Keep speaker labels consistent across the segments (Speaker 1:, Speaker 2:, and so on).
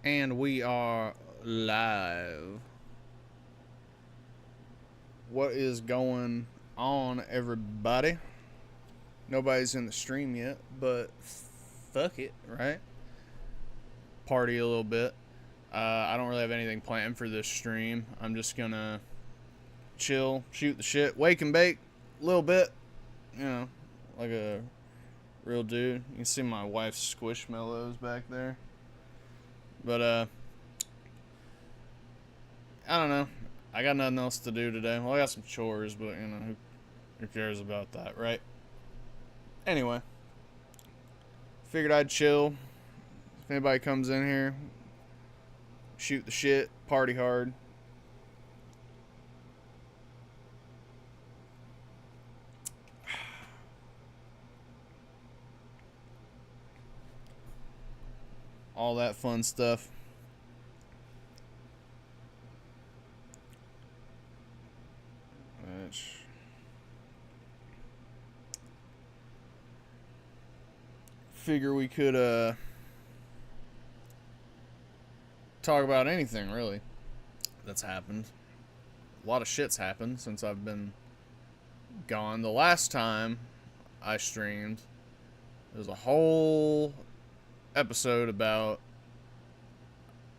Speaker 1: And we are live. What is going on, everybody? Nobody's in the stream yet, but fuck it, right? Party a little bit. I don't really have anything planned for this stream. I'm just gonna chill, shoot the shit, wake and bake a little bit, you know, like a real dude. You can see my wife's squishmallows back there. But, I don't know. I got nothing else to do today. Well, I got some chores, but, you know, who cares about that, right? Anyway, figured I'd chill. If anybody comes in here, shoot the shit, party hard. All that fun stuff. Which, figure we could talk about anything really that's happened. A lot of shit's happened since I've been gone. The last time I streamed, there was a whole episode about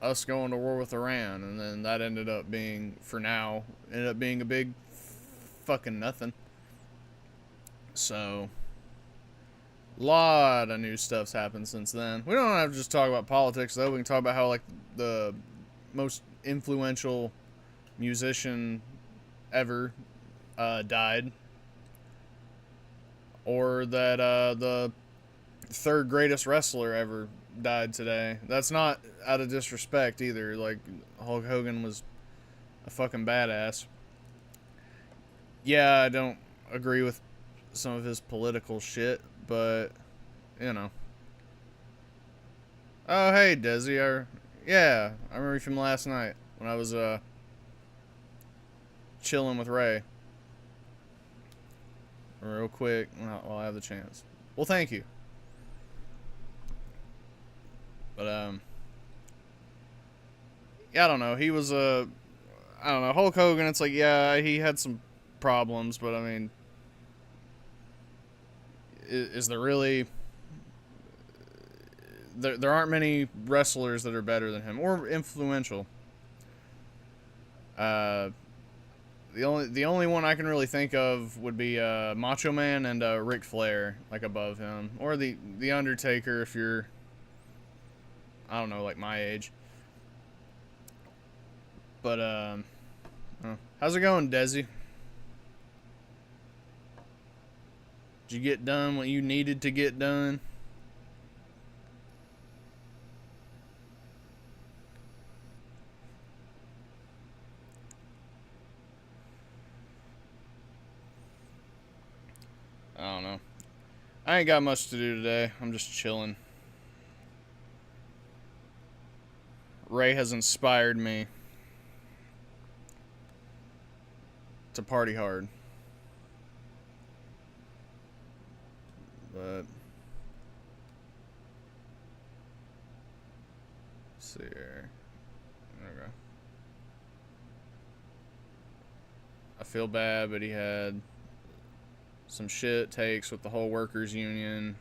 Speaker 1: us going to war with Iran, and then that ended up being, for now, ended up being a big fucking nothing. So, a lot of new stuff's happened since then. We don't have to just talk about politics, though. We can talk about how, like, the most influential musician ever died. Or that the third greatest wrestler ever died today. That's not out of disrespect either. Like, Hulk Hogan was a fucking badass. Yeah, I don't agree with some of his political shit, but, you know. Oh, hey, Desi. Yeah, I remember you from last night when I was chilling with Ray. Real quick, while I have the chance. Well, thank you. But, yeah, I don't know. He was I don't know, Hulk Hogan, it's like, yeah, he had some problems, but I mean, is there really, there aren't many wrestlers that are better than him or influential. The only one I can really think of would be Macho Man and Ric Flair, like, above him, or the Undertaker if you're, I don't know, like my age. But how's it going, Desi? Did you get done what you needed to get done? I don't know. I ain't got much to do today. I'm just chilling. Ray has inspired me to party hard. But, let's see here. Okay. I feel bad, but he had some shit takes with the whole workers union,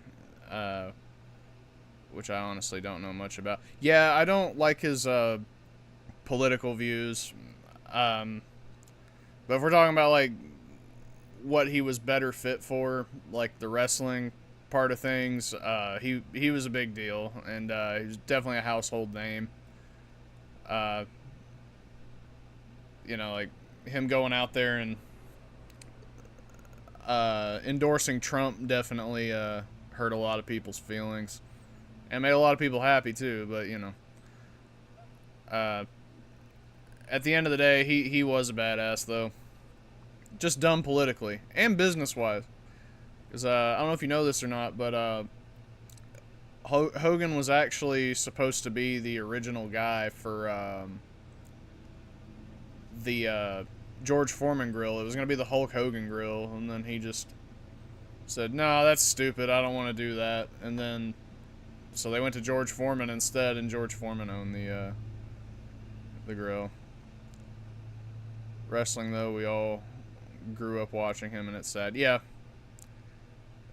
Speaker 1: which I honestly don't know much about. Yeah, I don't like his political views. But if we're talking about, like, what he was better fit for, like the wrestling part of things, he was a big deal, and he was definitely a household name. You know, like, him going out there and endorsing Trump definitely hurt a lot of people's feelings, and made a lot of people happy too. But, you know, at the end of the day, he was a badass, though. Just dumb politically and business wise. Because I don't know if you know this or not, but Hogan was actually supposed to be the original guy for the George Foreman grill. It was going to be the Hulk Hogan grill, and then he just said, "No, that's stupid. I don't want to do that." And then So they went to George Foreman instead, and George Foreman owned the grill. Wrestling, though, we all grew up watching him, and it's sad. Yeah,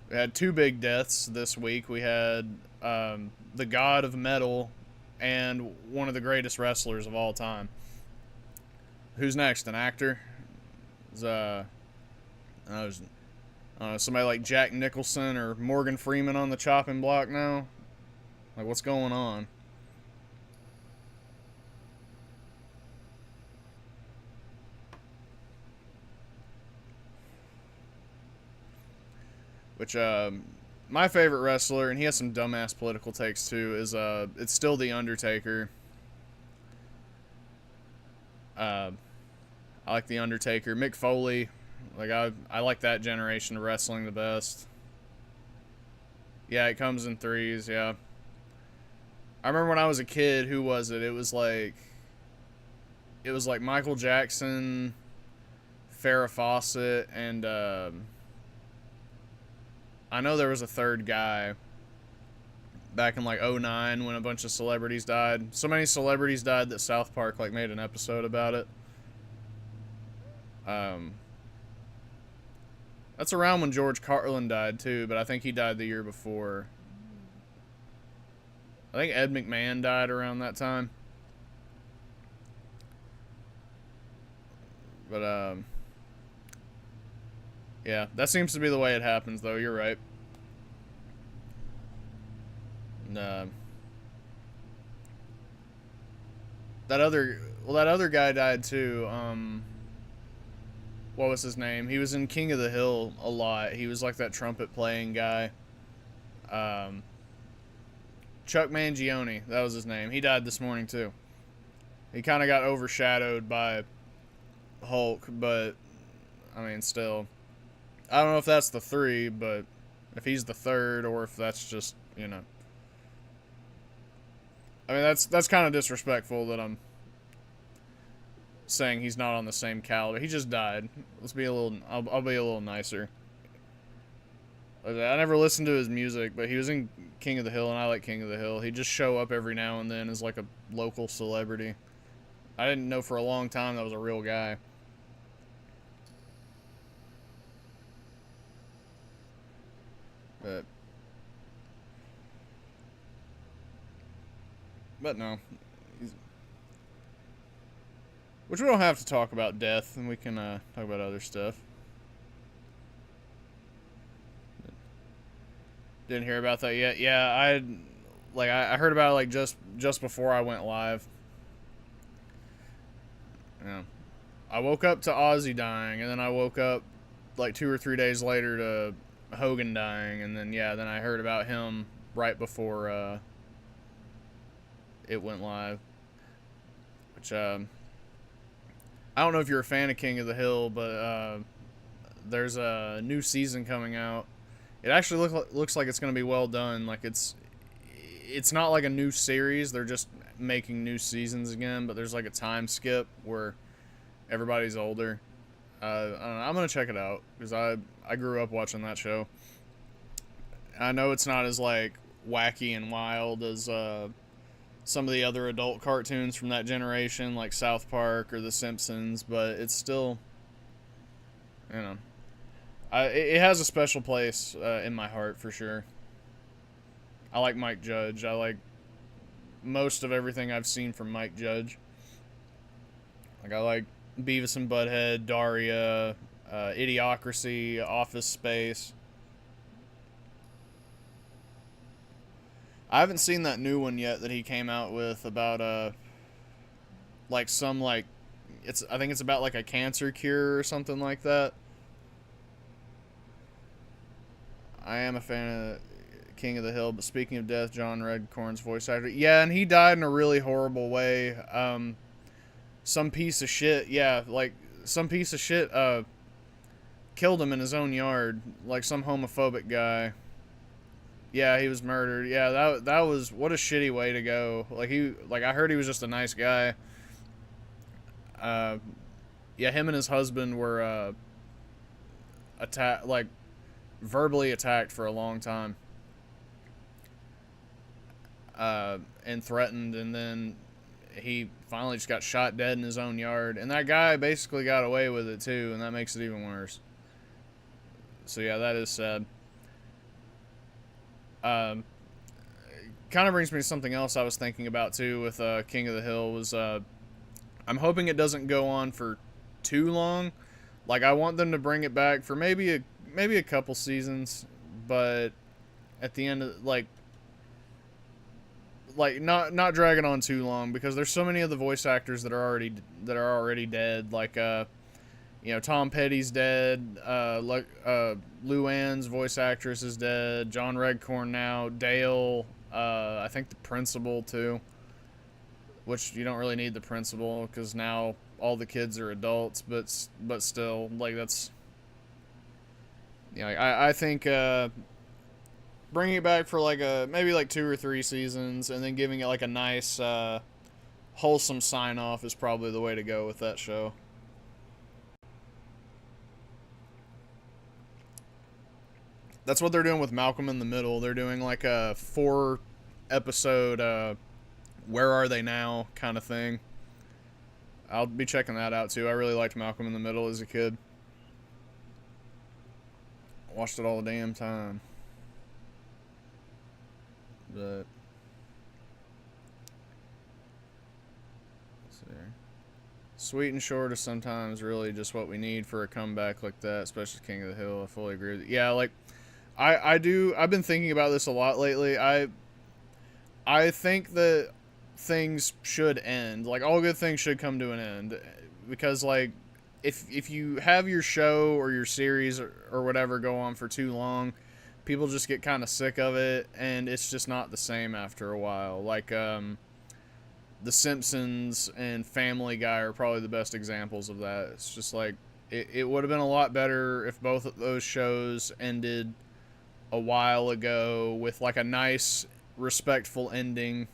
Speaker 1: we had two big deaths this week. We had the god of metal and one of the greatest wrestlers of all time. Who's next? An actor? Somebody like Jack Nicholson or Morgan Freeman on the chopping block now? Like, what's going on? Which, my favorite wrestler, and he has some dumbass political takes too, is, it's still The Undertaker. I like The Undertaker. Mick Foley. Like, I like that generation of wrestling the best. Yeah, it comes in threes, yeah. I remember when I was a kid, who was it? It was like Michael Jackson, Farrah Fawcett, and, I know there was a third guy back in like '09 when a bunch of celebrities died. So many celebrities died that South Park like made an episode about it. That's around when George Carlin died too, but I think he died the year before. I think Ed McMahon died around that time. But yeah, that seems to be the way it happens, though. You're right. And, that other guy died too. What was his name? He was in King of the Hill a lot. He was like that trumpet playing guy. Chuck Mangione, that was his name. He died this morning too. He kind of got overshadowed by Hulk, but I mean, still. I don't know if that's the three, but if he's the third, or if that's just, you know. I mean, that's kind of disrespectful that I'm saying he's not on the same caliber. He just died. Let's be a little. I'll be a little nicer. I never listened to his music, but he was in King of the Hill, and I like King of the Hill. He'd just show up every now and then as like a local celebrity. I didn't know for a long time that was a real guy. But no. Which we don't have to talk about death, and we can talk about other stuff. Didn't hear about that yet. Yeah, I heard about it like just before I went live. Yeah. I woke up to Ozzy dying, and then I woke up like 2 or 3 days later to Hogan dying, and then then I heard about him right before it went live. Which I don't know if you're a fan of King of the Hill, but there's a new season coming out. It actually looks like it's going to be well done. Like it's not like a new series. They're just making new seasons again, but there's like a time skip where everybody's older. I don't know, I'm going to check it out because I grew up watching that show. I know it's not as like wacky and wild as some of the other adult cartoons from that generation, like South Park or The Simpsons, but it's still, you know, it has a special place in my heart for sure. I like Mike Judge. I like most of everything I've seen from Mike Judge. Like I like Beavis and Butthead, Daria, Idiocracy, Office Space. I haven't seen that new one yet that he came out with about like some like I think it's about like a cancer cure or something like that. I am a fan of King of the Hill, but speaking of death, John Redcorn's voice actor. Yeah, and he died in a really horrible way. Some piece of shit, some piece of shit killed him in his own yard, like some homophobic guy. Yeah, he was murdered. Yeah, that was, what a shitty way to go. I heard he was just a nice guy. Yeah, him and his husband were verbally attacked for a long time. and threatened, and then he finally just got shot dead in his own yard. And that guy basically got away with it too, and that makes it even worse. So yeah, that is sad. Um, Kind of brings me to something else I was thinking about too with King of the Hill was I'm hoping it doesn't go on for too long. Like I want them to bring it back for maybe a couple seasons, but at the end of not dragging on too long, because there's so many of the voice actors that are already dead. Like Tom Petty's dead. Luann's voice actress is dead. John Redcorn now. Dale. I think the principal too. Which you don't really need the principal because now all the kids are adults. But still, like that's. I think bringing it back for maybe 2 or 3 seasons, and then giving it like a nice wholesome sign off is probably the way to go with that show. That's what they're doing with Malcolm in the Middle. They're doing like a 4 episode Where Are They Now kind of thing. I'll be checking that out too. I really liked Malcolm in the Middle as a kid. Watched it all the damn time. But let's see. Sweet and short is sometimes really just what we need for a comeback like that, especially King of the Hill. I fully agree with you. Yeah, like I've been thinking about this a lot lately. I think that things should end. Like all good things should come to an end, because like if you have your show or your series or whatever go on for too long, people just get kind of sick of it, and it's just not the same after a while. Like The Simpsons and Family Guy are probably the best examples of that. It's just like it would have been a lot better if both of those shows ended a while ago with like a nice respectful ending.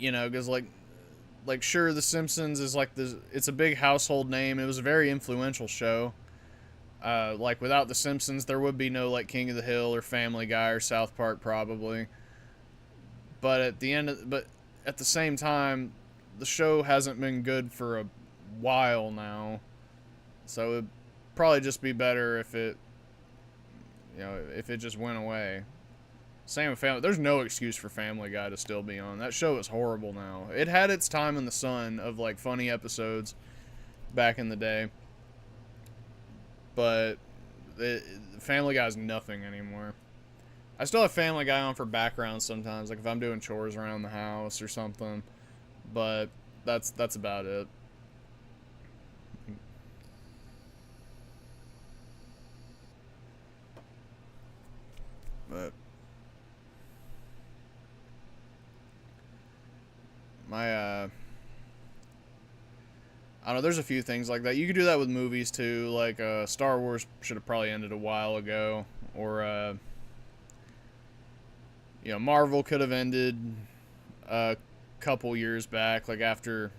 Speaker 1: Because like sure, The Simpsons is like it's a big household name. It was a very influential show. Like without The Simpsons, there would be no like King of the Hill or Family Guy or South Park probably. But at the same time, the show hasn't been good for a while now. So it'd probably just be better if it just went away. Same with Family. There's no excuse for Family Guy to still be on. That show is horrible now. It had its time in the sun of like funny episodes back in the day, but Family Guy's nothing anymore. I still have Family Guy on for background sometimes, like if I'm doing chores around the house or something, but that's about it. But I don't know, there's a few things like that. You could do that with movies too, like Star Wars should have probably ended a while ago, or Marvel could have ended a couple years back, like after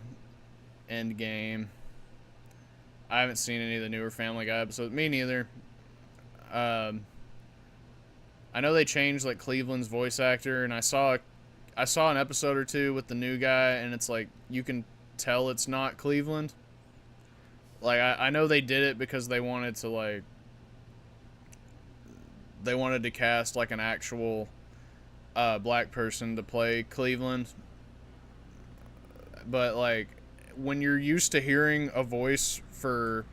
Speaker 1: Endgame. I haven't seen any of the newer Family Guy episodes. Me neither. I know they changed like Cleveland's voice actor, and I saw an episode or two with the new guy, and it's like you can tell it's not Cleveland. Like I know they did it because they wanted to cast like an actual black person to play Cleveland. But like when you're used to hearing a voice for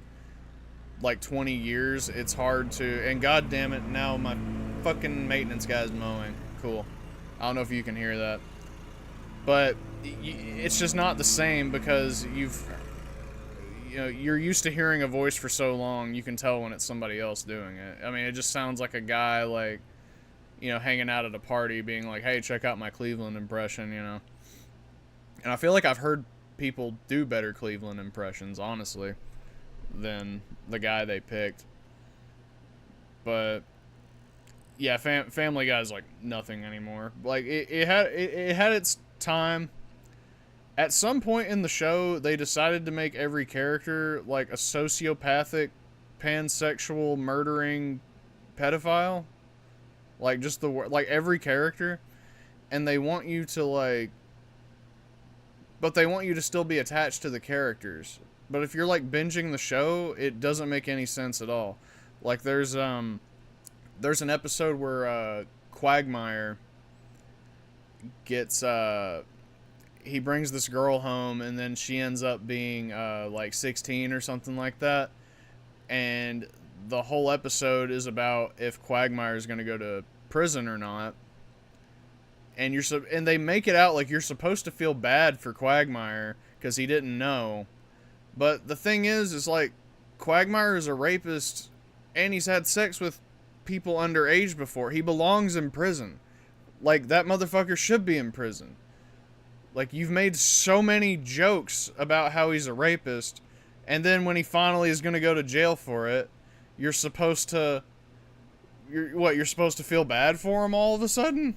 Speaker 1: like 20 years, it's hard to. And god damn it, now my fucking maintenance guy's mowing. Cool. I don't know if you can hear that, but it's just not the same because you're used to hearing a voice for so long. You can tell when it's somebody else doing it. I mean, it just sounds like a guy like hanging out at a party being like, hey, check out my Cleveland impression, and I feel like I've heard people do better Cleveland impressions, honestly, than the guy they picked. But yeah, Family Guy's like nothing anymore. Like it had its time. At some point in the show, they decided to make every character like a sociopathic, pansexual, murdering pedophile, like just like every character, and they want you to like, but they want you to still be attached to the characters. But if you're like binging the show, it doesn't make any sense at all. Like there's an episode where Quagmire gets he brings this girl home, and then she ends up being like 16 or something like that, and the whole episode is about if Quagmire is going to go to prison or not. And and they make it out like you're supposed to feel bad for Quagmire because he didn't know. But the thing is like Quagmire is a rapist, and he's had sex with people underage before. He belongs in prison. Like, that motherfucker should be in prison. Like, you've made so many jokes about how he's a rapist, and then when he finally is going to go to jail for it, you're supposed to... You're supposed to feel bad for him all of a sudden?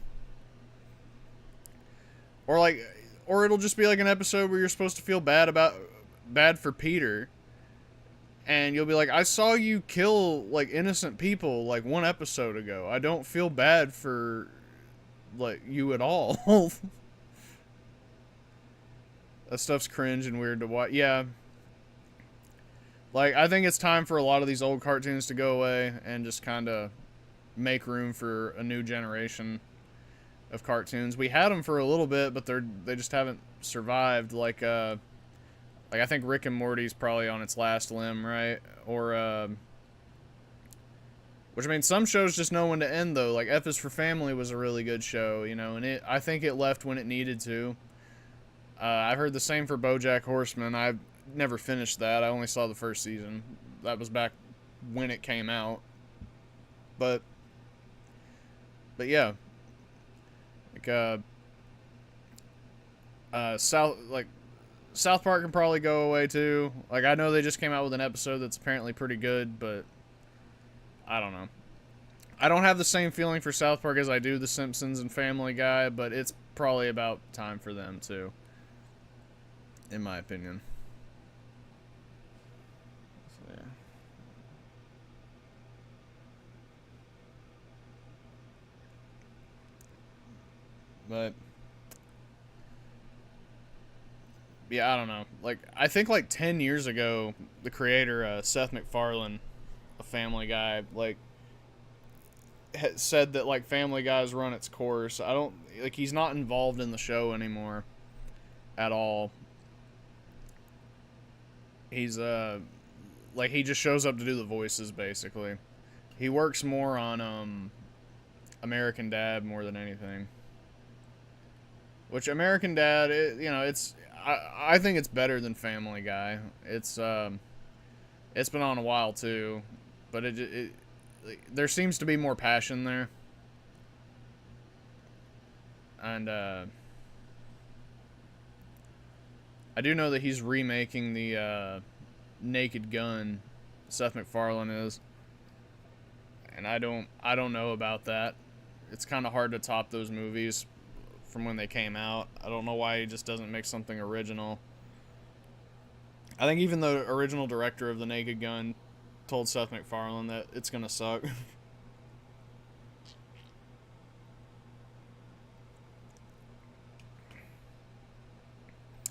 Speaker 1: Or, like... Or it'll just be like an episode where you're supposed to feel bad for Peter, and you'll be like, I saw you kill, like, innocent people, like, 1 episode ago. I don't feel bad for, like, you at all. That stuff's cringe and weird to watch. Yeah. Like, I think it's time for a lot of these old cartoons to go away and just kind of make room for a new generation of cartoons. We had them for a little bit, but they just haven't survived. Like I think Rick and Morty's probably on its last limb, right? Or which, I mean, some shows just know when to end, though. Like F is for Family was a really good show, you know, and I think it left when it needed to. I've heard the same for BoJack Horseman. I never finished that. I only saw the first season. That was back when it came out. But yeah, like South Park can probably go away too. Like, I know they just came out with an episode that's apparently pretty good, but I don't know. I don't have the same feeling for South Park as I do The Simpsons and Family Guy, but it's probably about time for them too, in my opinion. So, yeah. But yeah, I don't know. Like, I think like 10 years ago, the creator, Seth MacFarlane, a Family Guy, like, said that, like, Family Guy's run its course. I don't, like, he's not involved in the show anymore at all. He's, like, he just shows up to do the voices, basically. He works more on, American Dad more than anything. Which, American Dad, you know, I think it's better than Family Guy. It's been on a while too, but there seems to be more passion there, and I do know that he's remaking the Naked Gun. Seth MacFarlane is, and I don't know about that. It's kind of hard to top those movies from when they came out. I don't know why he just doesn't make something original. I think even the original director of The Naked Gun told Seth MacFarlane that it's gonna suck.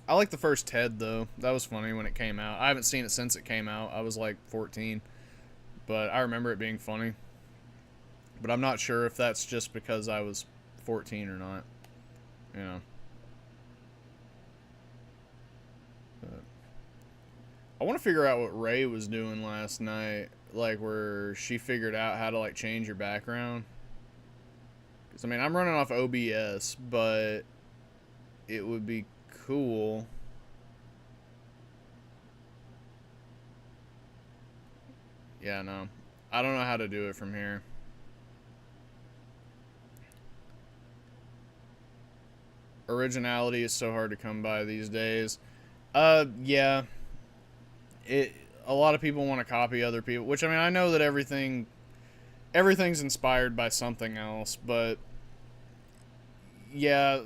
Speaker 1: I like the first Ted, though. That was funny when it came out. I haven't seen it since it came out. I was like 14. But I remember it being funny. But I'm not sure if that's just because I was 14 or not. You know. But I want to figure out what Ray was doing last night. Like, where she figured out how to, like, change your background. Because, I mean, I'm running off OBS, but it would be cool. Yeah, no. I don't know how to do it from here. Originality is so hard to come by these days. Yeah. A lot of people want to copy other people, which, I mean, I know that everything's inspired by something else, but yeah,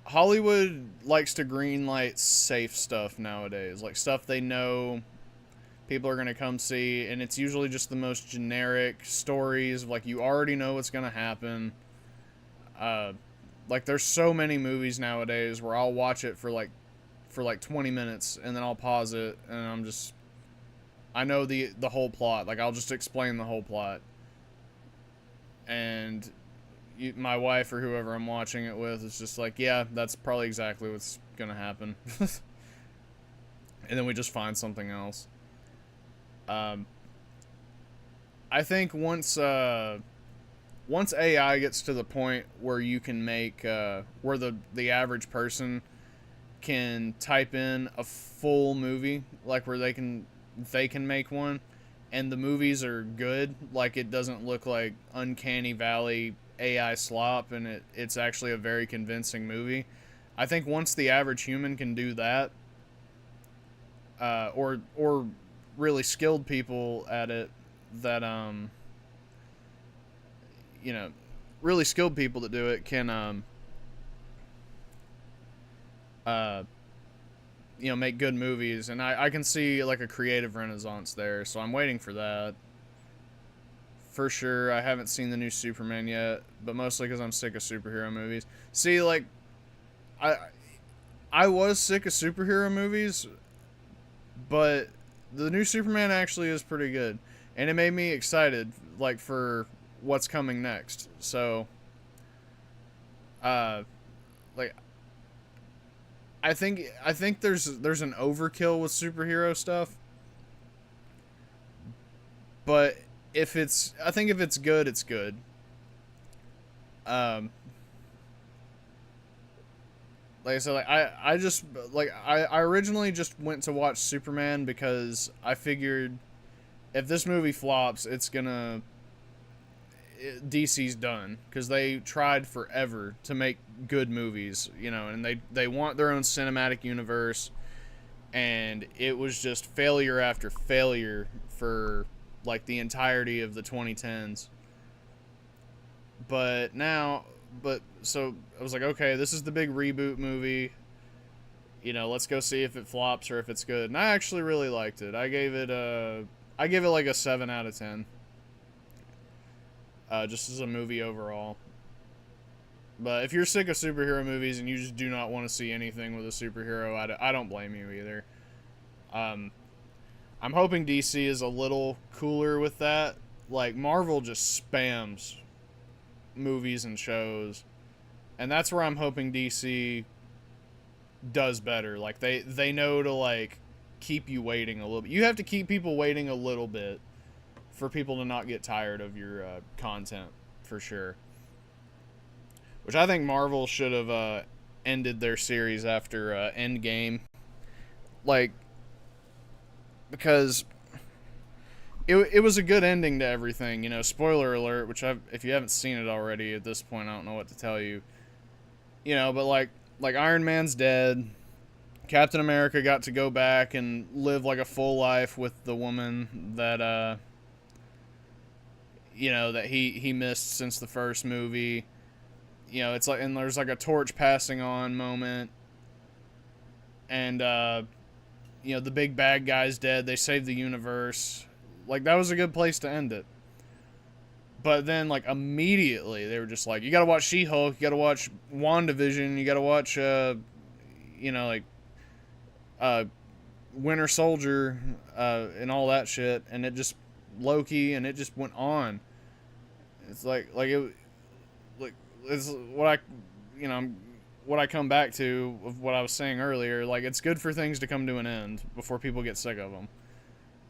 Speaker 1: Hollywood likes to greenlight safe stuff nowadays, like stuff they know people are going to come see, and it's usually just the most generic stories of, like, you already know what's going to happen. Like, there's so many movies nowadays where I'll watch it for like 20 minutes and then I'll pause it and I know the whole plot. Like, I'll just explain the whole plot. And my wife or whoever I'm watching it with is just like, yeah, that's probably exactly what's going to happen. And then we just find something else. I think once AI gets to the point where you can make where the average person can type in a full movie, like where they can make one, and the movies are good, like it doesn't look like Uncanny Valley AI slop, and it's actually a very convincing movie. I think once the average human can do that, or really skilled people at it that you know, really skilled people that do it can you know, make good movies, and I can see like a creative renaissance there, so I'm waiting for that for sure. I haven't seen the new Superman yet, but mostly because I'm sick of superhero movies. See, like, I was sick of superhero movies, but the new Superman actually is pretty good, and it made me excited, like, for what's coming next. So, like, I think there's an overkill with superhero stuff, but if it's good, it's good. Um, like I said, like I just like I originally just went to watch Superman because I figured if this movie flops, DC's done, because they tried forever to make good movies, you know, and they want their own cinematic universe, and it was just failure after failure for like the entirety of the 2010s. So I was like, okay, this is the big reboot movie. You know, let's go see if it flops or if it's good. And I actually really liked it. I gave it like a 7 out of 10. Just as a movie overall. But if you're sick of superhero movies and you just do not want to see anything with a superhero, I don't blame you either. I'm hoping DC is a little cooler with that. Like, Marvel just spams movies and shows, and that's where I'm hoping DC does better. Like, they know to, like, keep you waiting a little bit. You have to keep people waiting a little bit for people to not get tired of your content, for sure. Which I think Marvel should have ended their series after Endgame. Like, because it was a good ending to everything, you know. Spoiler alert, if you haven't seen it already at this point, I don't know what to tell you. You know, but like Iron Man's dead. Captain America got to go back and live like a full life with the woman that you know, that he missed since the first movie. You know, it's like, and there's like a torch passing on moment, and you know, the big bad guy's dead. They saved the universe. Like, that was a good place to end it. But then, like, immediately they were just like, you gotta watch She-Hulk, you gotta watch WandaVision, you gotta watch you know, like Winter Soldier, and all that shit, and it just Loki, and it just went on. It's like it's what I come back to of what I was saying earlier. Like, it's good for things to come to an end before people get sick of them,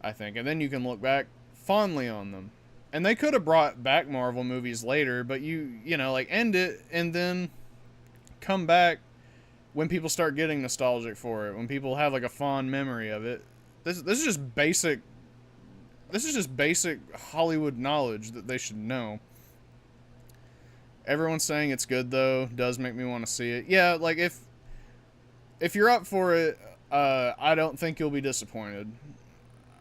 Speaker 1: I think, and then you can look back fondly on them. And they could have brought back Marvel movies later, but you know, like, end it and then come back when people start getting nostalgic for it, when people have like a fond memory of it. This is just basic. This is just basic Hollywood knowledge that they should know. Everyone's saying it's good, though. Does make me want to see it. Yeah, like, if you're up for it, I don't think you'll be disappointed.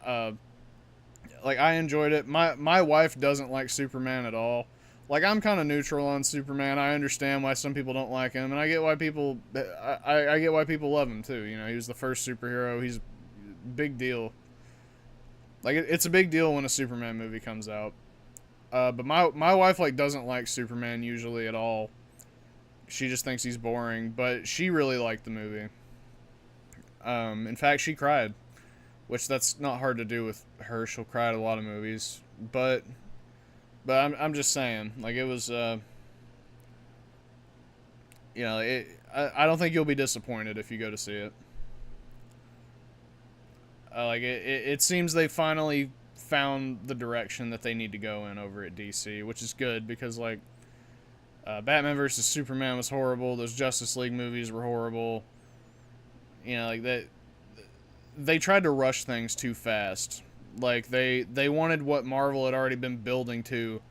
Speaker 1: Like, I enjoyed it. My wife doesn't like Superman at all. Like, I'm kind of neutral on Superman. I understand why some people don't like him, and I get why people I get why people love him too. You know, he was the first superhero. He's a big deal. Like it's a big deal when a Superman movie comes out. But my wife like doesn't like Superman usually at all. She just thinks he's boring, but she really liked the movie. In fact, she cried, which that's not hard to do with her. She'll cry at a lot of movies, but I'm just saying, like it was, I don't think you'll be disappointed if you go to see it. It seems they finally found the direction that they need to go in over at DC, which is good because like Batman versus Superman was horrible. Those Justice League movies were horrible. You know, like that. They tried to rush things too fast. Like they wanted what Marvel had already been building to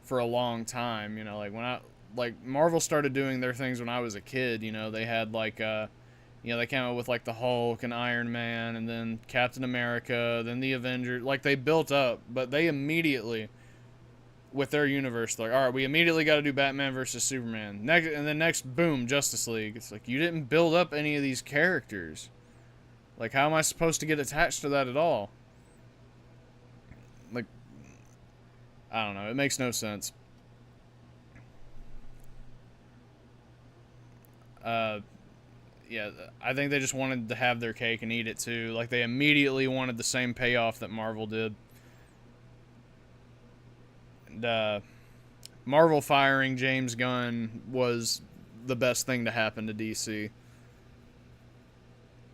Speaker 1: for a long time. You know, like when I like Marvel started doing their things when I was a kid. You know, they had like they came out with like the Hulk and Iron Man, and then Captain America, then the Avengers. Like they built up, but they immediately with their universe, like, all right, we immediately got to do Batman versus Superman. Next, and then next, boom, Justice League. It's like you didn't build up any of these characters. Like, how am I supposed to get attached to that at all? Like, I don't know. It makes no sense. Yeah, I think they just wanted to have their cake and eat it too. Like, they immediately wanted the same payoff that Marvel did. And, Marvel firing James Gunn was the best thing to happen to DC.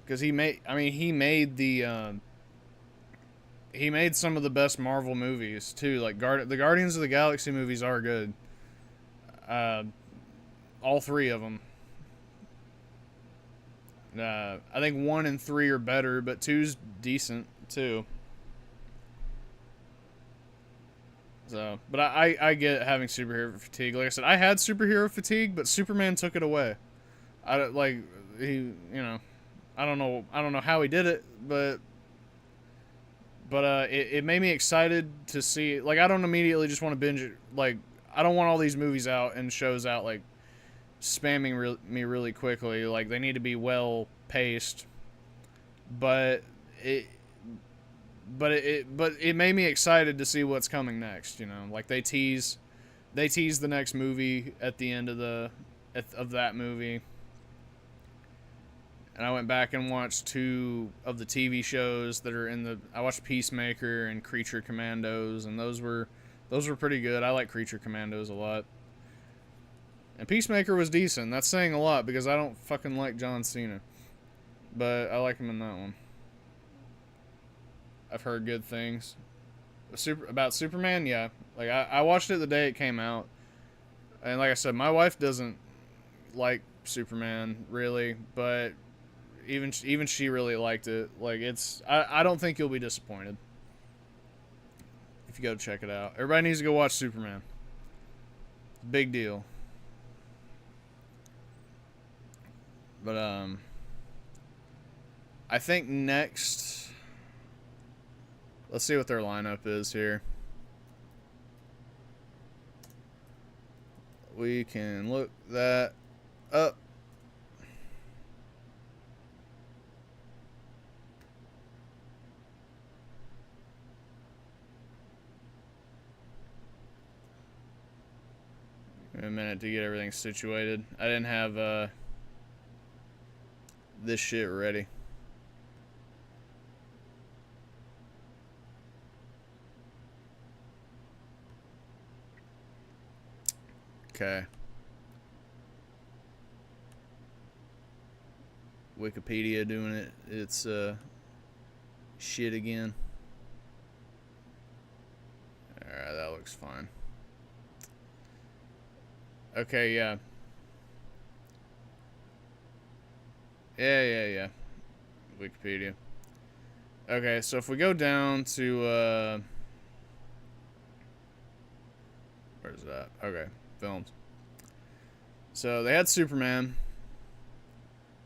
Speaker 1: Because he made some of the best Marvel movies too. Like the Guardians of the Galaxy movies are good. All three of them. I think 1 and 3 are better, but 2's decent too. So, but I get having superhero fatigue. Like I said, I had superhero fatigue, but Superman took it away. I like he, I don't know how he did it, but it made me excited to see. Like I don't immediately just want to binge it. Like I don't want all these movies out and shows out like spamming me really quickly. Like they need to be well paced, but it made me excited to see what's coming next. Like they tease the next movie at the end of that movie. And I went back and watched 2 of the TV shows that are I watched Peacemaker and Creature Commandos, and those were pretty good. I like Creature Commandos a lot. And Peacemaker was decent. That's saying a lot because I don't fucking like John Cena. But I like him in that one. I've heard good things. About Superman, yeah. Like I watched it the day it came out. And like I said, my wife doesn't like Superman really, but even she really liked it. Like I don't think you'll be disappointed if you go check it out. Everybody needs to go watch Superman. Big deal. But I think next, let's see what their lineup is here. We can look that up. A minute to get everything situated. I didn't have this shit ready. Okay. Wikipedia doing its shit again. Alright, that looks fine. Okay, yeah. Yeah. Wikipedia. Okay, so if we go down to, where's that? Okay, films. So they had Superman.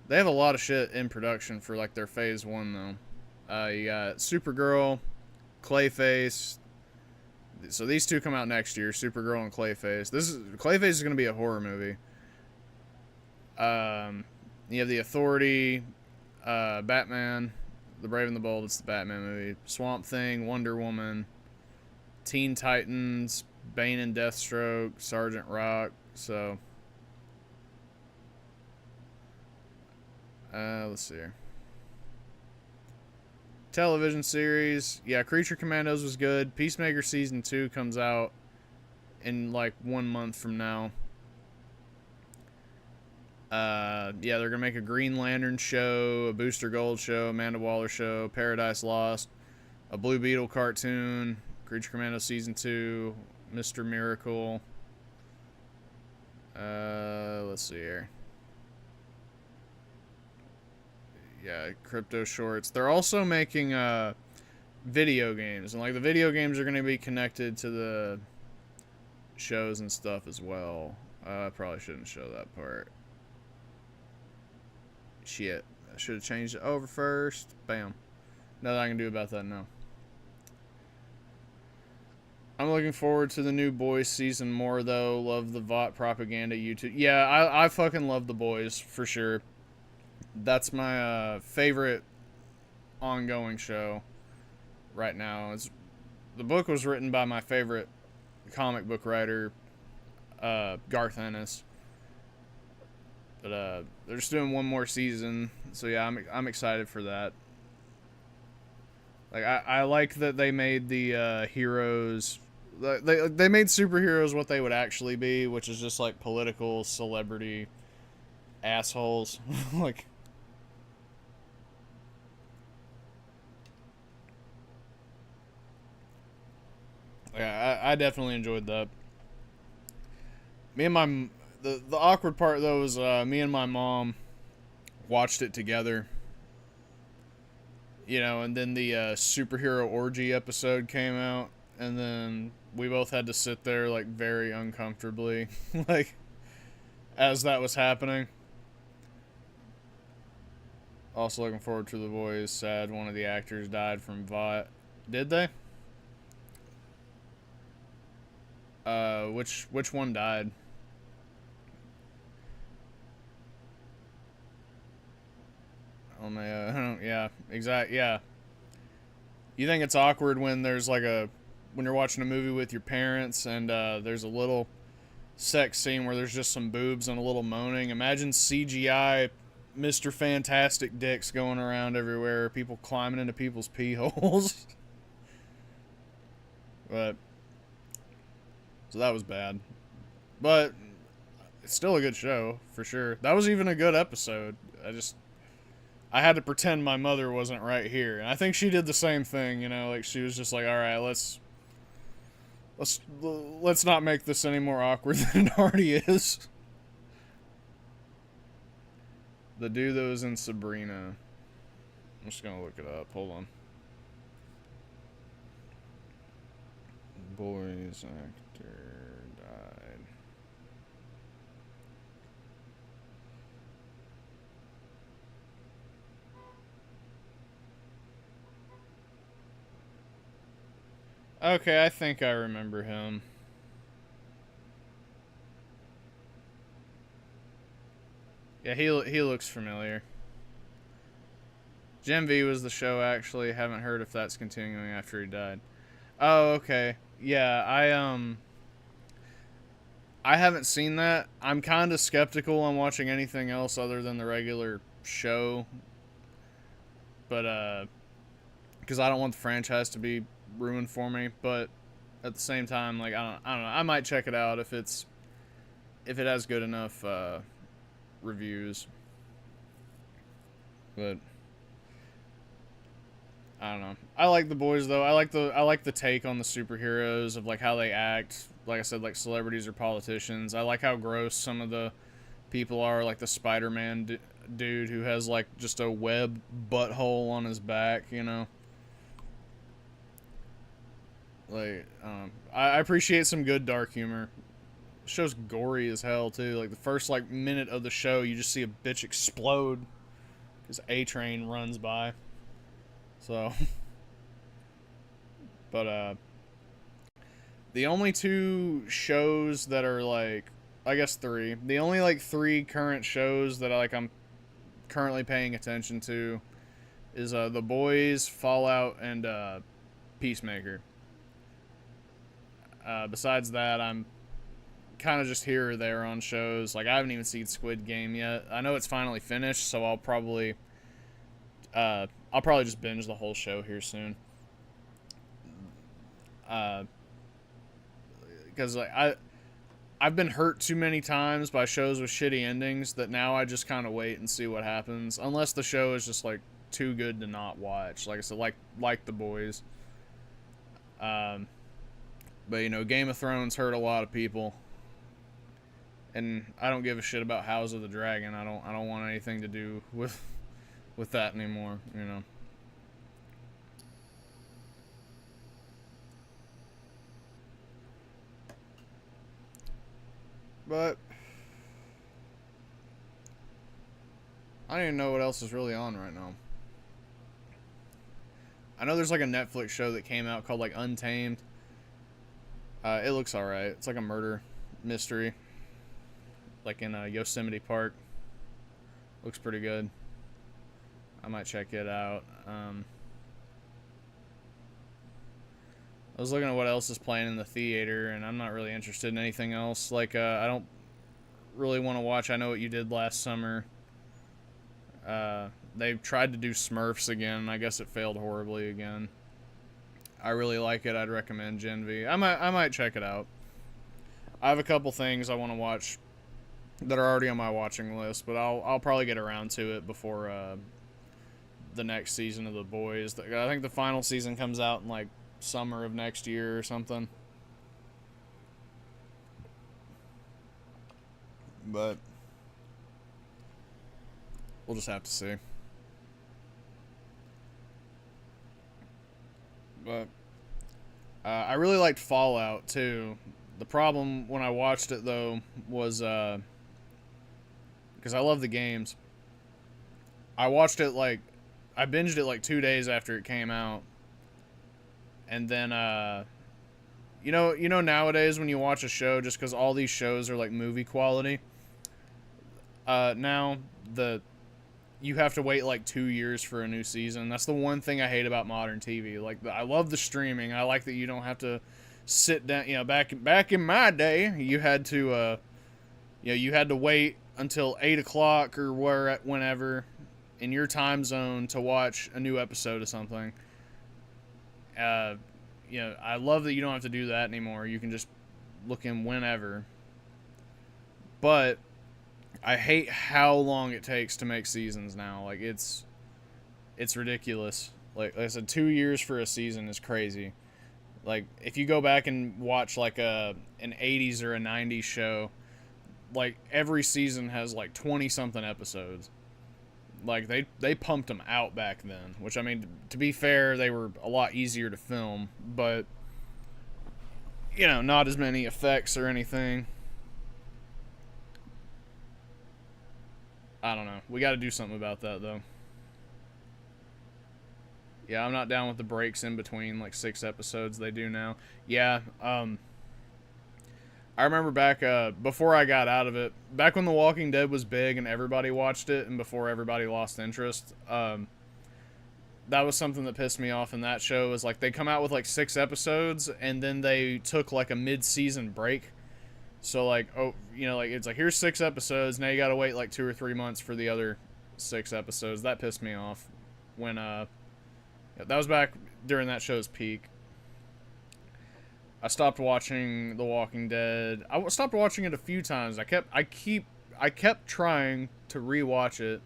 Speaker 1: They have a lot of shit in production for like their phase 1 though. You got Supergirl, Clayface. So these 2 come out next year, Supergirl and Clayface. Clayface is going to be a horror movie. You have the Authority, Batman, The Brave and the Bold, it's the Batman movie. Swamp Thing, Wonder Woman, Teen Titans, Bane and Deathstroke, Sergeant Rock. So, let's see here. Television series, yeah, Creature Commandos was good. Peacemaker season 2 comes out in like 1 month from now. Yeah, they're gonna make a Green Lantern show, a Booster Gold show, Amanda Waller show, Paradise Lost, a Blue Beetle cartoon, Creature Commando season 2, Mr. Miracle. Let's see here. Yeah, crypto shorts. They're also making video games, and like the video games are gonna be connected to the shows and stuff as well. I probably shouldn't show that part. Shit. I should have changed it over first. Bam. Nothing I can do about that now. I'm looking forward to the new Boys season more, though. Love the VOT propaganda YouTube. Yeah, I fucking love the Boys, for sure. That's my favorite ongoing show right now. The book was written by my favorite comic book writer, Garth Ennis. But they're just doing one more season, so yeah, I'm excited for that. Like I like that they made the heroes. They made superheroes what they would actually be, which is just like political celebrity assholes. Like, yeah, I definitely enjoyed that. Me and my the awkward part though was me and my mom watched it together. You know, and then the superhero orgy episode came out, and then we both had to sit there like very uncomfortably, like as that was happening. Also looking forward to The Boys. Sad one of the actors died from VOT. Did they? Which one died? Oh my, yeah, exactly, yeah. You think it's awkward when there's like when you're watching a movie with your parents and there's a little sex scene where there's just some boobs and a little moaning. Imagine CGI Mr. Fantastic dicks going around everywhere, people climbing into people's pee holes. But so that was bad. But it's still a good show, for sure. That was even a good episode. I had to pretend my mother wasn't right here. And I think she did the same thing, you know, like she was just like, all right, let's not make this any more awkward than it already is. The dude that was in Sabrina. I'm just gonna look it up. Hold on. Boys actor died. Okay, I think I remember him. Yeah, he looks familiar. Gen V was the show, actually. Haven't heard if that's continuing after he died. Oh, okay. Yeah, I haven't seen that. I'm kind of skeptical on watching anything else other than the regular show. But, because I don't want the franchise to be ruined for me. But at the same time, like, I don't know. I might check it out if it has good enough, reviews. But I don't know. I like The Boys though. I like the take on the superheroes of like how they act. Like I said, like celebrities or politicians. I like how gross some of the people are, like the Spider-Man dude who has like just a web butthole on his back, you know. Like I appreciate some good dark humor. The show's gory as hell too. Like the first like minute of the show, you just see a bitch explode because A Train runs by. So, but the only two shows that are like, I guess three. The only like three current shows that I'm currently paying attention to is The Boys, Fallout, and Peacemaker. Besides that, I'm kind of just here or there on shows. Like I haven't even seen Squid Game yet. I know it's finally finished, so I'll probably just binge the whole show here soon. Because I've been hurt too many times by shows with shitty endings that now I just kind of wait and see what happens. Unless the show is just like too good to not watch. Like I said, like The Boys. But you know, Game of Thrones hurt a lot of people, and I don't give a shit about House of the Dragon. I don't want anything to do with that anymore. You know. But I don't even know what else is really on right now. I know there's like a Netflix show that came out called like Untamed. It looks alright. It's like a murder mystery, like in Yosemite Park. Looks pretty good. I might check it out. I was looking at what else is playing in the theater, and I'm not really interested in anything else. Like, I don't really want to watch I Know What You Did Last Summer. They've tried to do Smurfs again. I guess it failed horribly again. I really like it. I'd recommend Gen V. I might check it out. I have a couple things I want to watch that are already on my watching list, but I'll probably get around to it before the next season of The Boys. I think the final season comes out in like summer of next year or something. But we'll just have to see. But I really liked Fallout too. The problem when I watched it though was because I love the games. I watched it I binged it like 2 days after it came out, and then you know nowadays when you watch a show, just because all these shows are like movie quality, now you have to wait like 2 years for a new season. That's the one thing I hate about modern TV. Like, I love the streaming. I like that you don't have to sit down. You know, back in my day, you had to, you had to wait until 8 o'clock or whenever in your time zone to watch a new episode of something. I love that you don't have to do that anymore. You can just look in whenever. But I hate how long it takes to make seasons now. Like, it's ridiculous. Like I said, 2 years for a season is crazy. Like, if you go back and watch like an 80s or a 90s show, like every season has like 20 something episodes. Like they pumped them out back then, which, I mean, to be fair, they were a lot easier to film, but you know, not as many effects or anything. I don't know. We got to do something about that, though. Yeah, I'm not down with the breaks in between, like 6 episodes they do now. Yeah, I remember back before I got out of it, back when The Walking Dead was big and everybody watched it, and before everybody lost interest. That was something that pissed me off in that show. Was like they come out with like 6 episodes and then they took like a mid-season break. So like, oh, you know, like it's like, here's 6 episodes. Now you got to wait like 2 or 3 months for the other 6 episodes. That pissed me off when that was back during that show's peak. I stopped watching The Walking Dead. I stopped watching it a few times. I kept trying to rewatch it.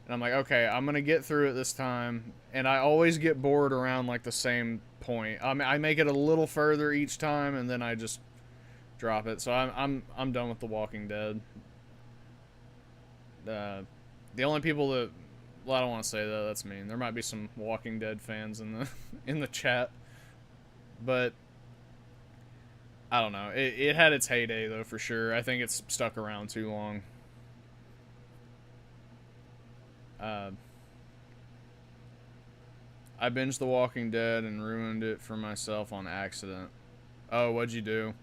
Speaker 1: And I'm like, okay, I'm going to get through it this time. And I always get bored around like the same point. I mean, I make it a little further each time and then I just drop it. So I'm done with The Walking Dead. The only people that, well, I don't want to say that. That's mean. There might be some Walking Dead fans in the in the chat, but I don't know. It had its heyday though, for sure. I think it's stuck around too long. I binged The Walking Dead and ruined it for myself on accident. Oh, what'd you do?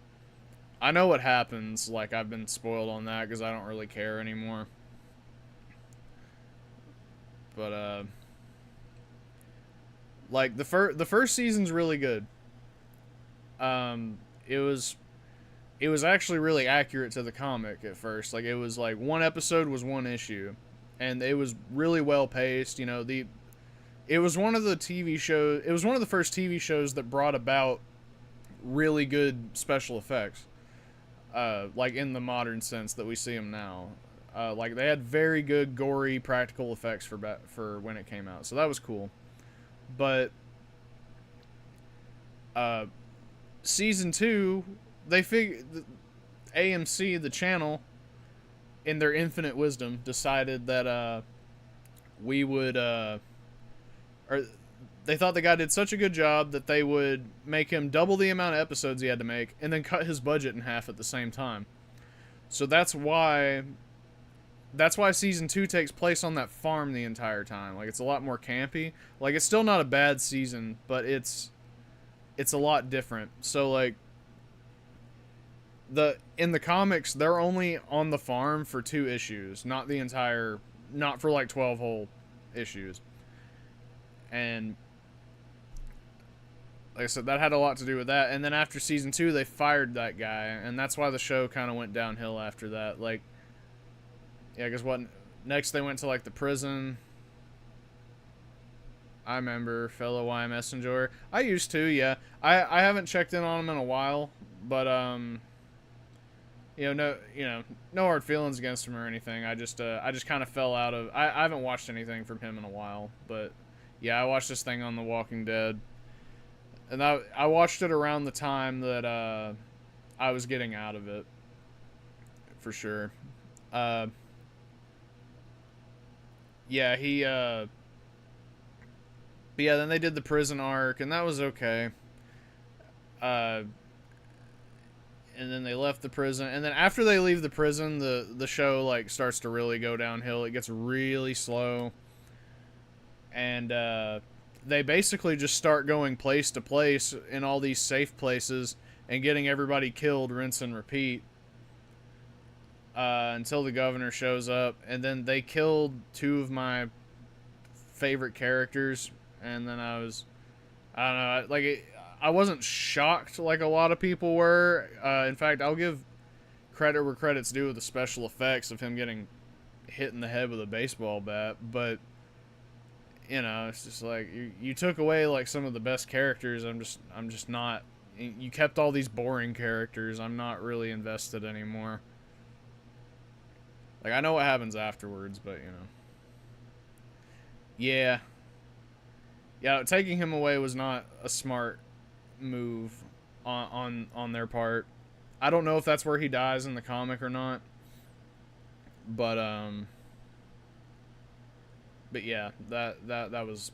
Speaker 1: I know what happens. Like, I've been spoiled on that because I don't really care anymore. But, Like the first season's really good. Um, it was actually really accurate to the comic at first. Like it was like one episode was one issue, and it was really well paced. You know, the it was one of the TV shows. It was one of the first TV shows that brought about really good special effects, like in the modern sense that we see them now. Like they had very good gory practical effects for when it came out, so that was cool. But uh, season two, they AMC, the channel, in their infinite wisdom, decided that we would or they thought the guy did such a good job that they would make him double the amount of episodes he had to make and then cut his budget in half at the same time. So that's why season 2 takes place on that farm the entire time. Like it's a lot more campy. Like it's still not a bad season, but it's a lot different. So like in the comics they're only on the farm for 2 issues, not for like 12 whole issues. And like I said, that had a lot to do with that. And then after season 2, they fired that guy, and that's why the show kind of went downhill after that. Like, yeah, because what next they went to like the prison. I remember fellow YMS enjoyer. I used to, yeah. I haven't checked in on him in a while, but no hard feelings against him or anything. I just kind of fell out of. I haven't watched anything from him in a while, but yeah, I watched this thing on The Walking Dead. And I watched it around the time that I was getting out of it, for sure. Yeah, but yeah, then they did the prison arc, and that was okay. And then they left the prison, and then after they leave the prison, the show like starts to really go downhill. It gets really slow, and they basically just start going place to place in all these safe places and getting everybody killed, rinse and repeat, until the governor shows up. And then they killed 2 of my favorite characters, and then I don't know, I wasn't shocked like a lot of people were. In fact, I'll give credit where credit's due with the special effects of him getting hit in the head with a baseball bat, but you know, it's just like you took away like some of the best characters. I'm just not. You kept all these boring characters. I'm not really invested anymore. Like I know what happens afterwards, but you know. Yeah, taking him away was not a smart move on their part. I don't know if that's where he dies in the comic or not. But yeah, that was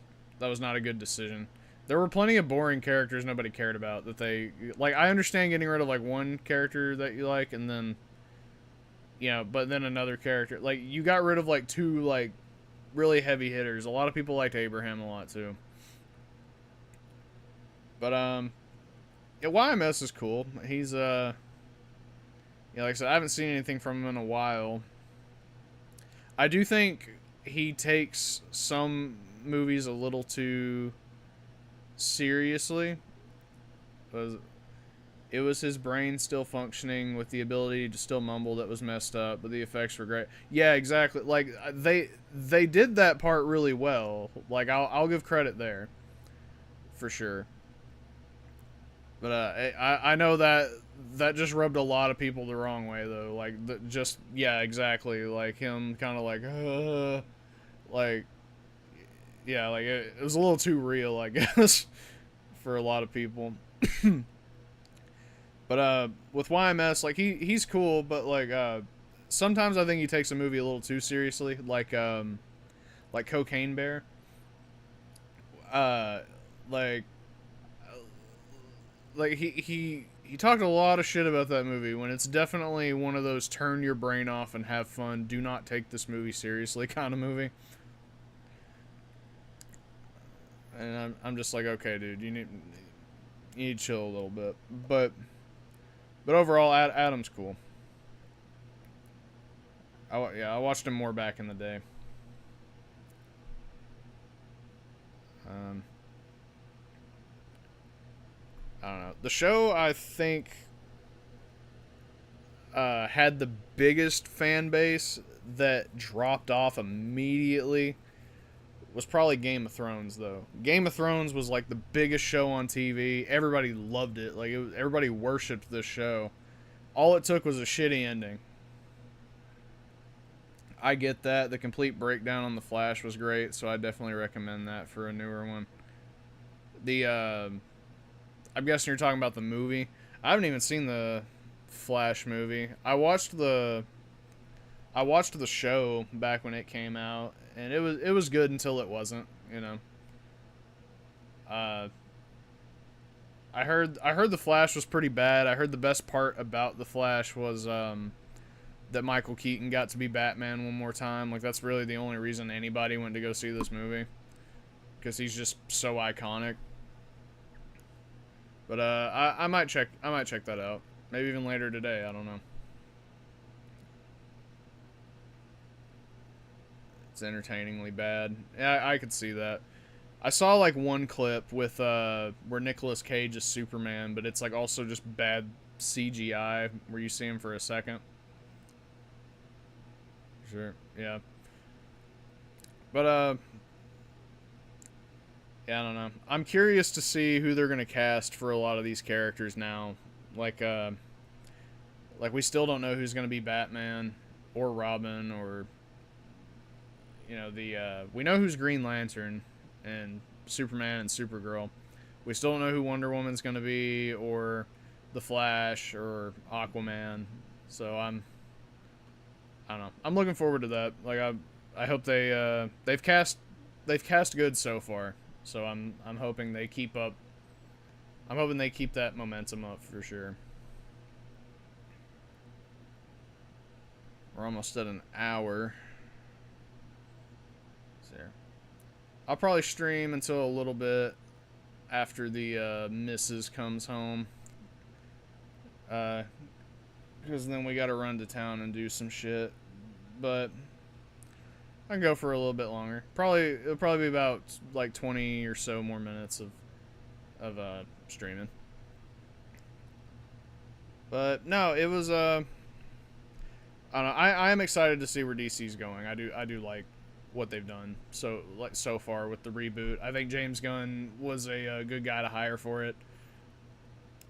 Speaker 1: not a good decision. There were plenty of boring characters nobody cared about that they like. I understand getting rid of like one character that you like, and then but then another character, like you got rid of like 2 like really heavy hitters. A lot of people liked Abraham a lot too. But yeah, YMS is cool. He's yeah, like I said, I haven't seen anything from him in a while. I do think he takes some movies a little too seriously. It was his brain still functioning with the ability to still mumble that was messed up, but the effects were great. Yeah, exactly. Like they did that part really well. Like I'll give credit there, for sure. But I know that just rubbed a lot of people the wrong way though. Like just yeah, exactly. Like him kind of like yeah, like it was a little too real, I guess, for a lot of people. But with YMS, like he's cool, but like sometimes I think he takes a movie a little too seriously, like Cocaine Bear. Uh, like he talked a lot of shit about that movie when it's definitely one of those turn your brain off and have fun, do not take this movie seriously kind of movie. And I'm just like, okay, dude, you need to chill a little bit. But overall, Adam's cool. I watched him more back in the day. I don't know. The show, I think, had the biggest fan base that dropped off immediately was probably Game of Thrones, though. Game of Thrones was like the biggest show on TV. Everybody loved it. Like, everybody worshipped this show. All it took was a shitty ending. I get that. The complete breakdown on The Flash was great, so I definitely recommend that for a newer one. I'm guessing you're talking about the movie. I haven't even seen the Flash movie. I watched the show back when it came out, and it was good until it wasn't. You know. I heard the Flash was pretty bad. I heard the best part about the Flash was that Michael Keaton got to be Batman one more time. Like, that's really the only reason anybody went to go see this movie, because he's just so iconic. But I might check that out. Maybe even later today. I don't know. It's entertainingly bad. Yeah, I could see that. I saw like one clip with where Nicolas Cage is Superman, but it's like also just bad CGI where you see him for a second. Sure, yeah. But yeah, I don't know. I'm curious to see who they're gonna cast for a lot of these characters now. Like we still don't know who's gonna be Batman or Robin, or we know who's Green Lantern and Superman and Supergirl. We still don't know who Wonder Woman's gonna be, or the Flash, or Aquaman. So I don't know. I'm looking forward to that. Like I hope they've cast good so far. So I'm hoping they keep up. I'm hoping they keep that momentum up for sure. We're almost at an hour. There. I'll probably stream until a little bit after the missus comes home. Because then we gotta run to town and do some shit. But I can go for a little bit longer. It'll probably be about like 20 or so more minutes of streaming. But no, it was I don't know. I am excited to see where DC's going. I do like what they've done so far with the reboot. I think James Gunn was a good guy to hire for it.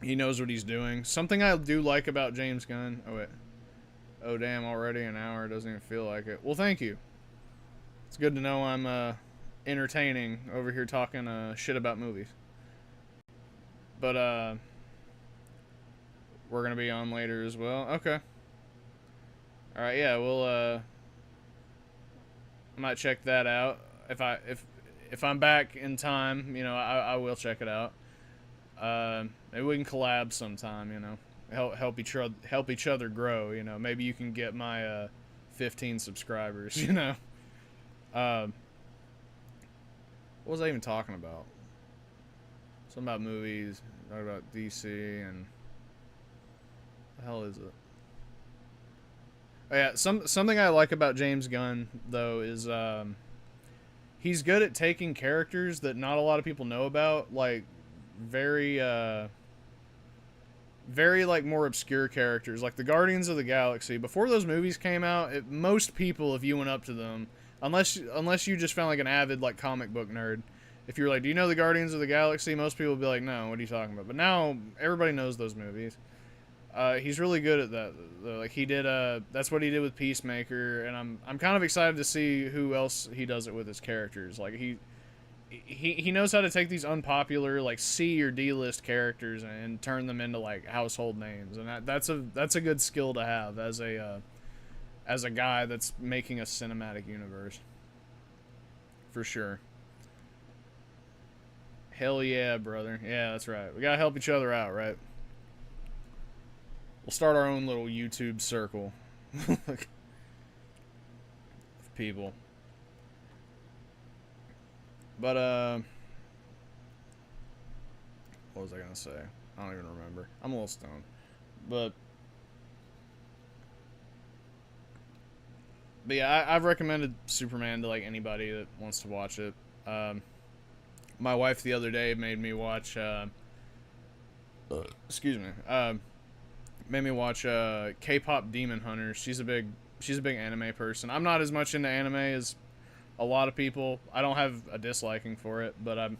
Speaker 1: He knows what he's doing. Something I do like about James Gunn. Oh wait. Oh damn! Already an hour. Doesn't even feel like it. Well, thank you. It's good to know I'm entertaining over here talking shit about movies. But we're gonna be on later as well. Okay. All right. Yeah. I might check that out if I'm back in time. I will check it out. Maybe we can collab sometime. Help each other grow. Maybe you can get my 15 subscribers. What was I even talking about? Something about movies. Talking about DC and the hell is it? Oh, yeah, something I like about James Gunn though is he's good at taking characters that not a lot of people know about, like very like more obscure characters, like the Guardians of the Galaxy. Before those movies came out, most people, if you went up to them, unless you just found like an avid like comic book nerd, if you're like, do you know the Guardians of the Galaxy? Most people would be like, no, what are you talking about? But now everybody knows those movies. He's really good at that. Like he did, that's what he did with Peacemaker, and I'm kind of excited to see who else he does it with his characters. Like he knows how to take these unpopular like C or D list characters and turn them into like household names, and that's a good skill to have as a guy that's making a cinematic universe. For sure. Hell yeah, brother. Yeah, that's right. We gotta help each other out, right? We'll start our own little YouTube circle of people. But, what was I gonna say? I don't even remember. I'm a little stoned. But yeah, I've recommended Superman to, like, anybody that wants to watch it. My wife the other day made me watch, Excuse me. Made me watch K-pop Demon Hunters. She's a big anime person. I'm not as much into anime as a lot of people. I don't have a disliking for it, but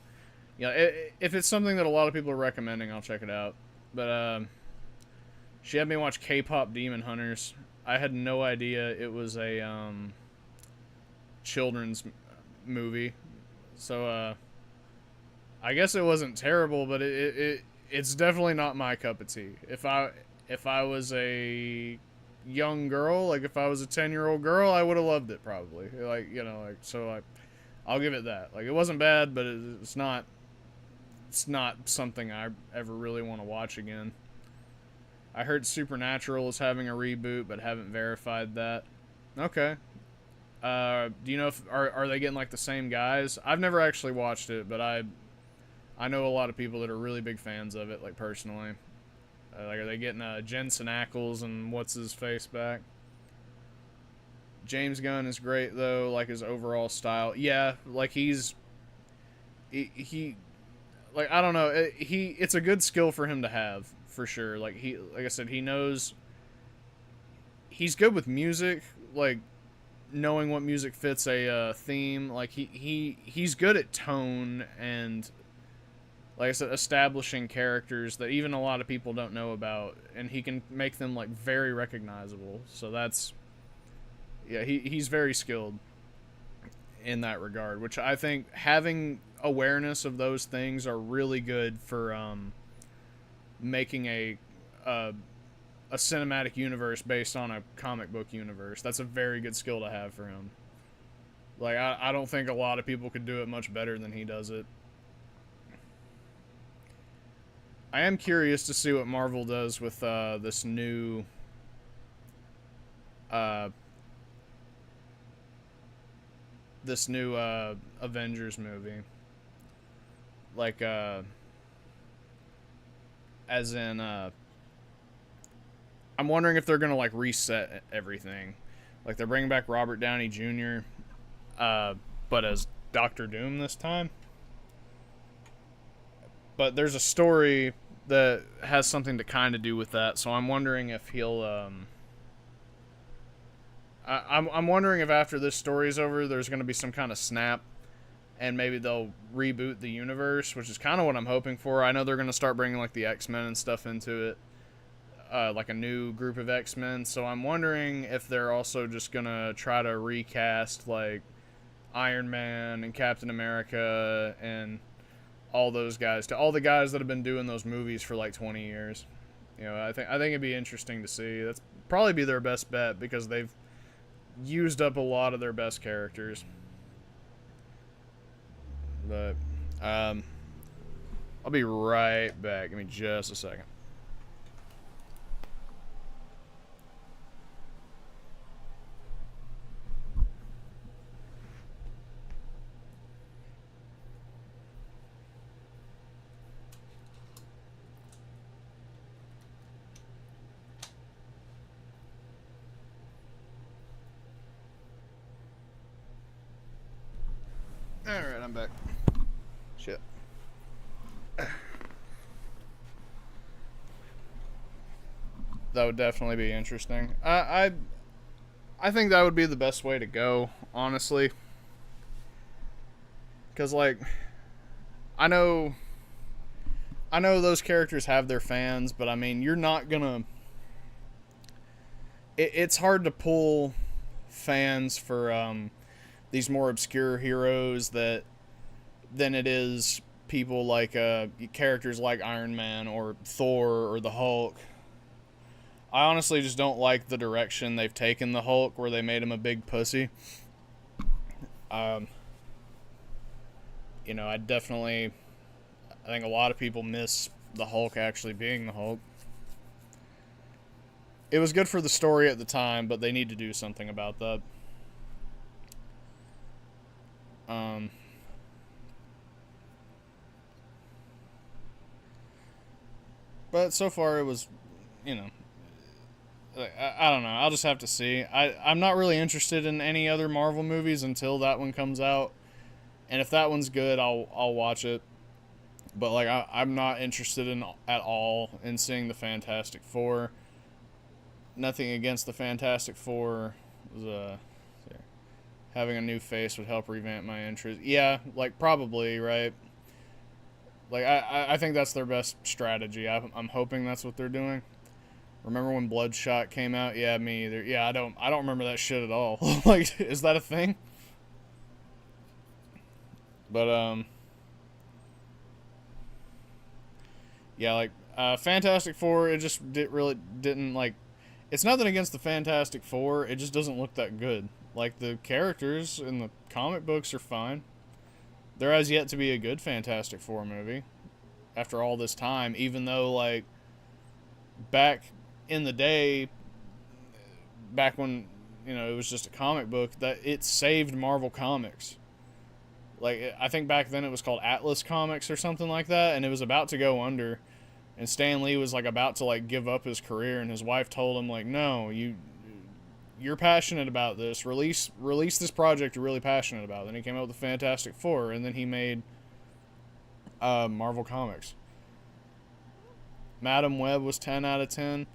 Speaker 1: if it's something that a lot of people are recommending, I'll check it out. But she had me watch K-pop Demon Hunters. I had no idea it was a children's movie, so I guess it wasn't terrible, but it's definitely not my cup of tea. If I was a young girl, like if I was a 10-year-old girl, I would have loved it probably. Like, I'll give it that. Like, it wasn't bad, but it's not something I ever really want to watch again. I heard Supernatural is having a reboot, but haven't verified that. Okay. Do you know if are they getting like the same guys? I've never actually watched it, but I know a lot of people that are really big fans of it, like personally. Like, are they getting Jensen Ackles and what's his face back? James Gunn is great though, like his overall style. Yeah, like he like, I don't know, it's a good skill for him to have for sure. Like I said, he's good with music, like knowing what music fits a theme. Like he's good at tone and, like I said, establishing characters that even a lot of people don't know about, and he can make them like very recognizable. So he's very skilled in that regard, which I think having awareness of those things are really good for making a cinematic universe based on a comic book universe. That's a very good skill to have for him. Like, I don't think a lot of people could do it much better than he does it. I am curious to see what Marvel does with this new Avengers movie. Like, as in, I'm wondering if they're gonna like reset everything. Like, they're bringing back Robert Downey Jr., but as Doctor Doom this time. But there's a story that has something to kind of do with that, so I'm wondering if he'll. I'm wondering if after this story's over, there's going to be some kind of snap, and maybe they'll reboot the universe, which is kind of what I'm hoping for. I know they're going to start bringing like the X-Men and stuff into it, like a new group of X-Men. So I'm wondering if they're also just going to try to recast like Iron Man and Captain America and all those guys, to all the guys that have been doing those movies for like 20 years. I think it'd be interesting to see. That's probably be their best bet because they've used up a lot of their best characters. But I'll be right back. Give me just a second. Alright, I'm back. Shit. That would definitely be interesting. I think that would be the best way to go, honestly. Because, like, I know those characters have their fans, but I mean, you're not gonna. It's hard to pull fans for these more obscure heroes than it is people like characters like Iron Man or Thor or the Hulk. I honestly just don't like the direction they've taken the Hulk, where they made him a big pussy. I think a lot of people miss the Hulk actually being the Hulk. It was good for the story at the time, but they need to do something about that. But so far it was, I don't know. I'll just have to see. I'm not really interested in any other Marvel movies until that one comes out. And if that one's good, I'll watch it. But like I'm not interested in at all in seeing the Fantastic Four. Nothing against the Fantastic Four. Having a new face would help revamp my interest. Yeah, like probably right. Like I think that's their best strategy. I'm hoping that's what they're doing. Remember when Bloodshot came out? Yeah, me either. Yeah, I don't remember that shit at all. Like, is that a thing? But yeah, like Fantastic Four, it just really didn't like. It's nothing against the Fantastic Four. It just doesn't look that good. Like the characters in the comic books are fine. There has yet to be a good Fantastic Four movie after all this time. Even though like back in the day, back when it was just a comic book, that it saved Marvel Comics. Like I think back then it was called Atlas Comics or something like that, and it was about to go under. And Stan Lee was like about to like give up his career, and his wife told him like, "No, you're passionate about this. Release this project you're really passionate about." Then he came out with the Fantastic Four, and then he made Marvel Comics. Madam Web was 10 out of 10.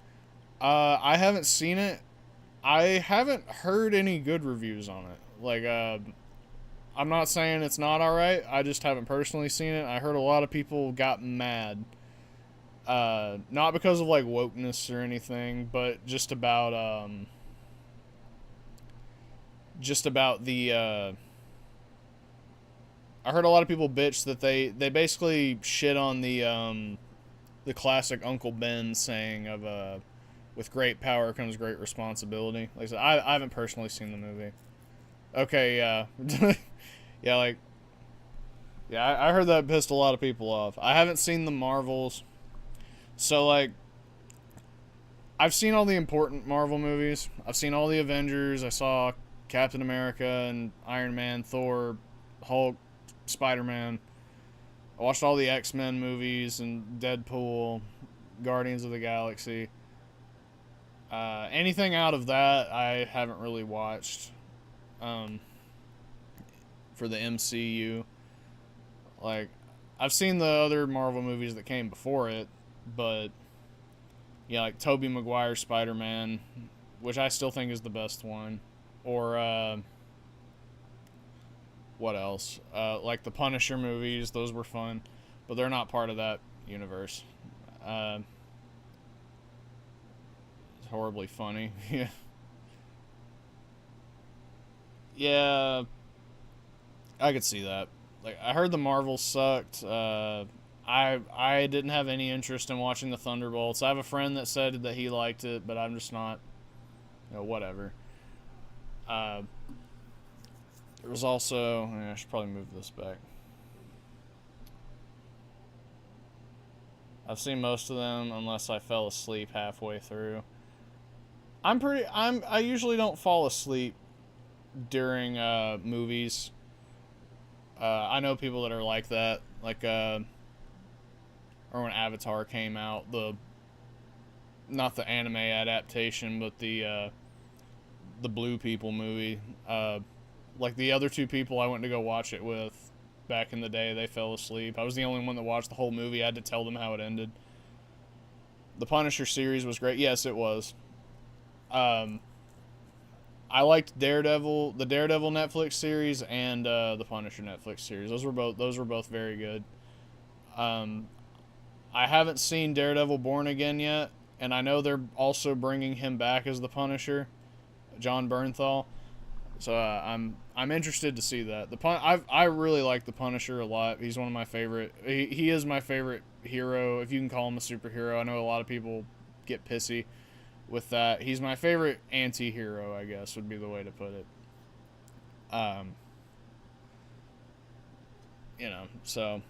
Speaker 1: I haven't seen it. I haven't heard any good reviews on it. Like I'm not saying it's not alright. I just haven't personally seen it. I heard a lot of people got mad. Not because of like wokeness or anything, but just about the I heard a lot of people bitch that they basically shit on the classic Uncle Ben saying of with great power comes great responsibility. Like I said, I haven't personally seen the movie. Okay, yeah. Yeah, like yeah, I heard that pissed a lot of people off. I haven't seen the Marvels. So like I've seen all the important Marvel movies. I've seen all the Avengers. I saw Captain America and Iron Man, Thor, Hulk, Spider-Man. I watched all the X-Men movies and Deadpool, Guardians of the Galaxy. Anything out of that I haven't really watched for the MCU. Like, I've seen the other Marvel movies that came before it, but yeah, like Tobey Maguire's Spider-Man, which I still think is the best one. Or, what else? Like the Punisher movies, those were fun, but they're not part of that universe. It's horribly funny. Yeah. Yeah, I could see that. Like, I heard the Marvels sucked. I didn't have any interest in watching the Thunderbolts. I have a friend that said that he liked it, but I'm just not. Whatever. There was also. I should probably move this back. I've seen most of them unless I fell asleep halfway through. I usually don't fall asleep during movies. I know people that are like that. Like or when Avatar came out, not the anime adaptation, but the Blue People movie. Like the other two people I went to go watch it with back in the day, they fell asleep. I was the only one that watched the whole movie. I had to tell them how it ended. The Punisher series was great. Yes, it was. I liked Daredevil, the Daredevil Netflix series, and the Punisher Netflix series. Those were both very good. I haven't seen Daredevil Born Again yet, and I know they're also bringing him back as the Punisher, John Bernthal. So I'm interested to see that. I really like the Punisher a lot. He's one of my favorite. He is my favorite hero, if you can call him a superhero. I know a lot of people get pissy with that. He's my favorite anti-hero, I guess, would be the way to put it. So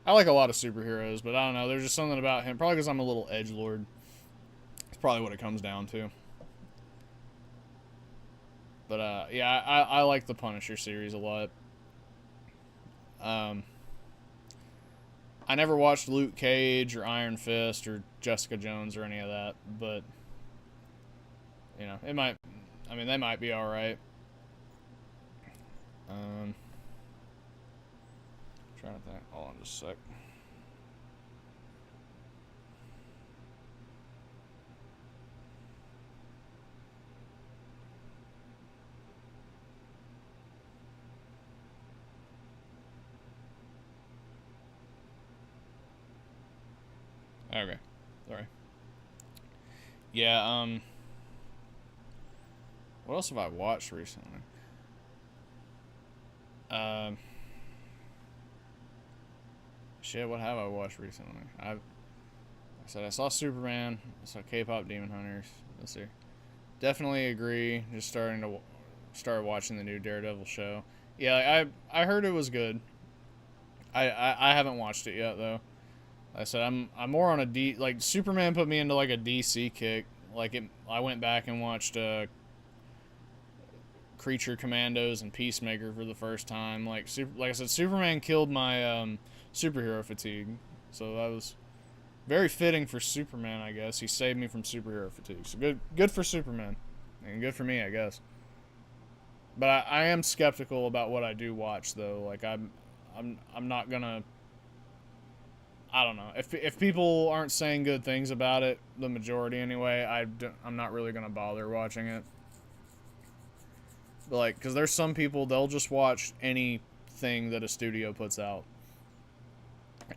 Speaker 1: I like a lot of superheroes, but I don't know. There's just something about him. Probably because I'm a little edgelord. It's probably what it comes down to. But yeah, I like the Punisher series a lot. I never watched Luke Cage or Iron Fist or Jessica Jones or any of that, but it might. I mean, they might be all right. Trying to think. Hold on just a sec. Okay. Sorry. Yeah, what else have I watched recently? Um, Shit, what have I watched recently? I said I saw Superman. I saw K-pop Demon Hunters. Let's see. Definitely agree. Just start watching the new Daredevil show. Yeah, I heard it was good. I haven't watched it yet though. Like I said I'm more on a like Superman put me into like a DC kick. Like I went back and watched Creature Commandos and Peacemaker for the first time. Like I said, Superman killed my superhero fatigue. So that was very fitting for Superman, I guess. He saved me from superhero fatigue. So good for Superman, and good for me, I guess. But I am skeptical about what I do watch, though. Like I'm not gonna. I don't know. If people aren't saying good things about it, the majority anyway, I'm not really gonna bother watching it. But like, because there's some people, they'll just watch anything that a studio puts out,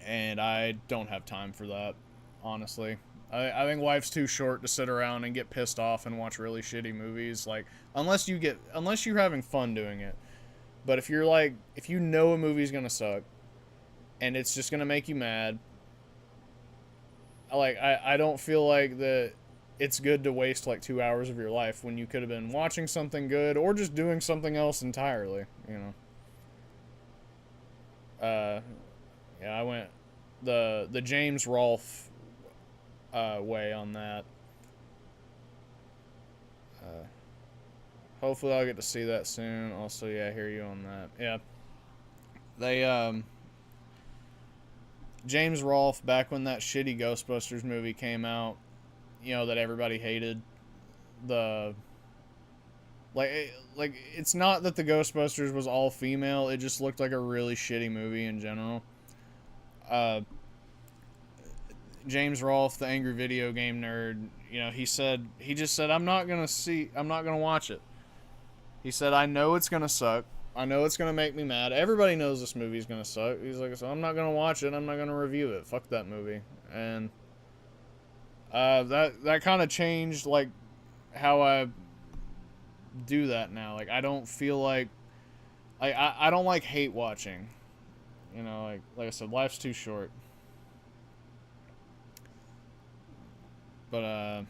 Speaker 1: and I don't have time for that, honestly. I think life's too short to sit around and get pissed off and watch really shitty movies. Like, unless you're having fun doing it. But if you know a movie's gonna suck, and it's just gonna make you mad, I don't feel like that it's good to waste like 2 hours of your life when you could have been watching something good or just doing something else entirely, you know. Yeah, I went the James Rolfe way on that. Hopefully I'll get to see that soon. Also, yeah, I hear you on that. Yeah. They James Rolfe, back when that shitty Ghostbusters movie came out, you know, that everybody hated, the like it's not that the Ghostbusters was all female, it just looked like a really shitty movie in general. Uh James Rolfe, the angry video game nerd, you know, he just said I'm not going to watch it. He said I know it's going to suck. I know it's gonna make me mad. Everybody knows this movie's gonna suck. He's like, so I'm not gonna watch it. I'm not gonna review it. Fuck that movie. And that kind of changed like how I do that now. Like I don't feel like I don't like hate watching. You know, like I said, life's too short. But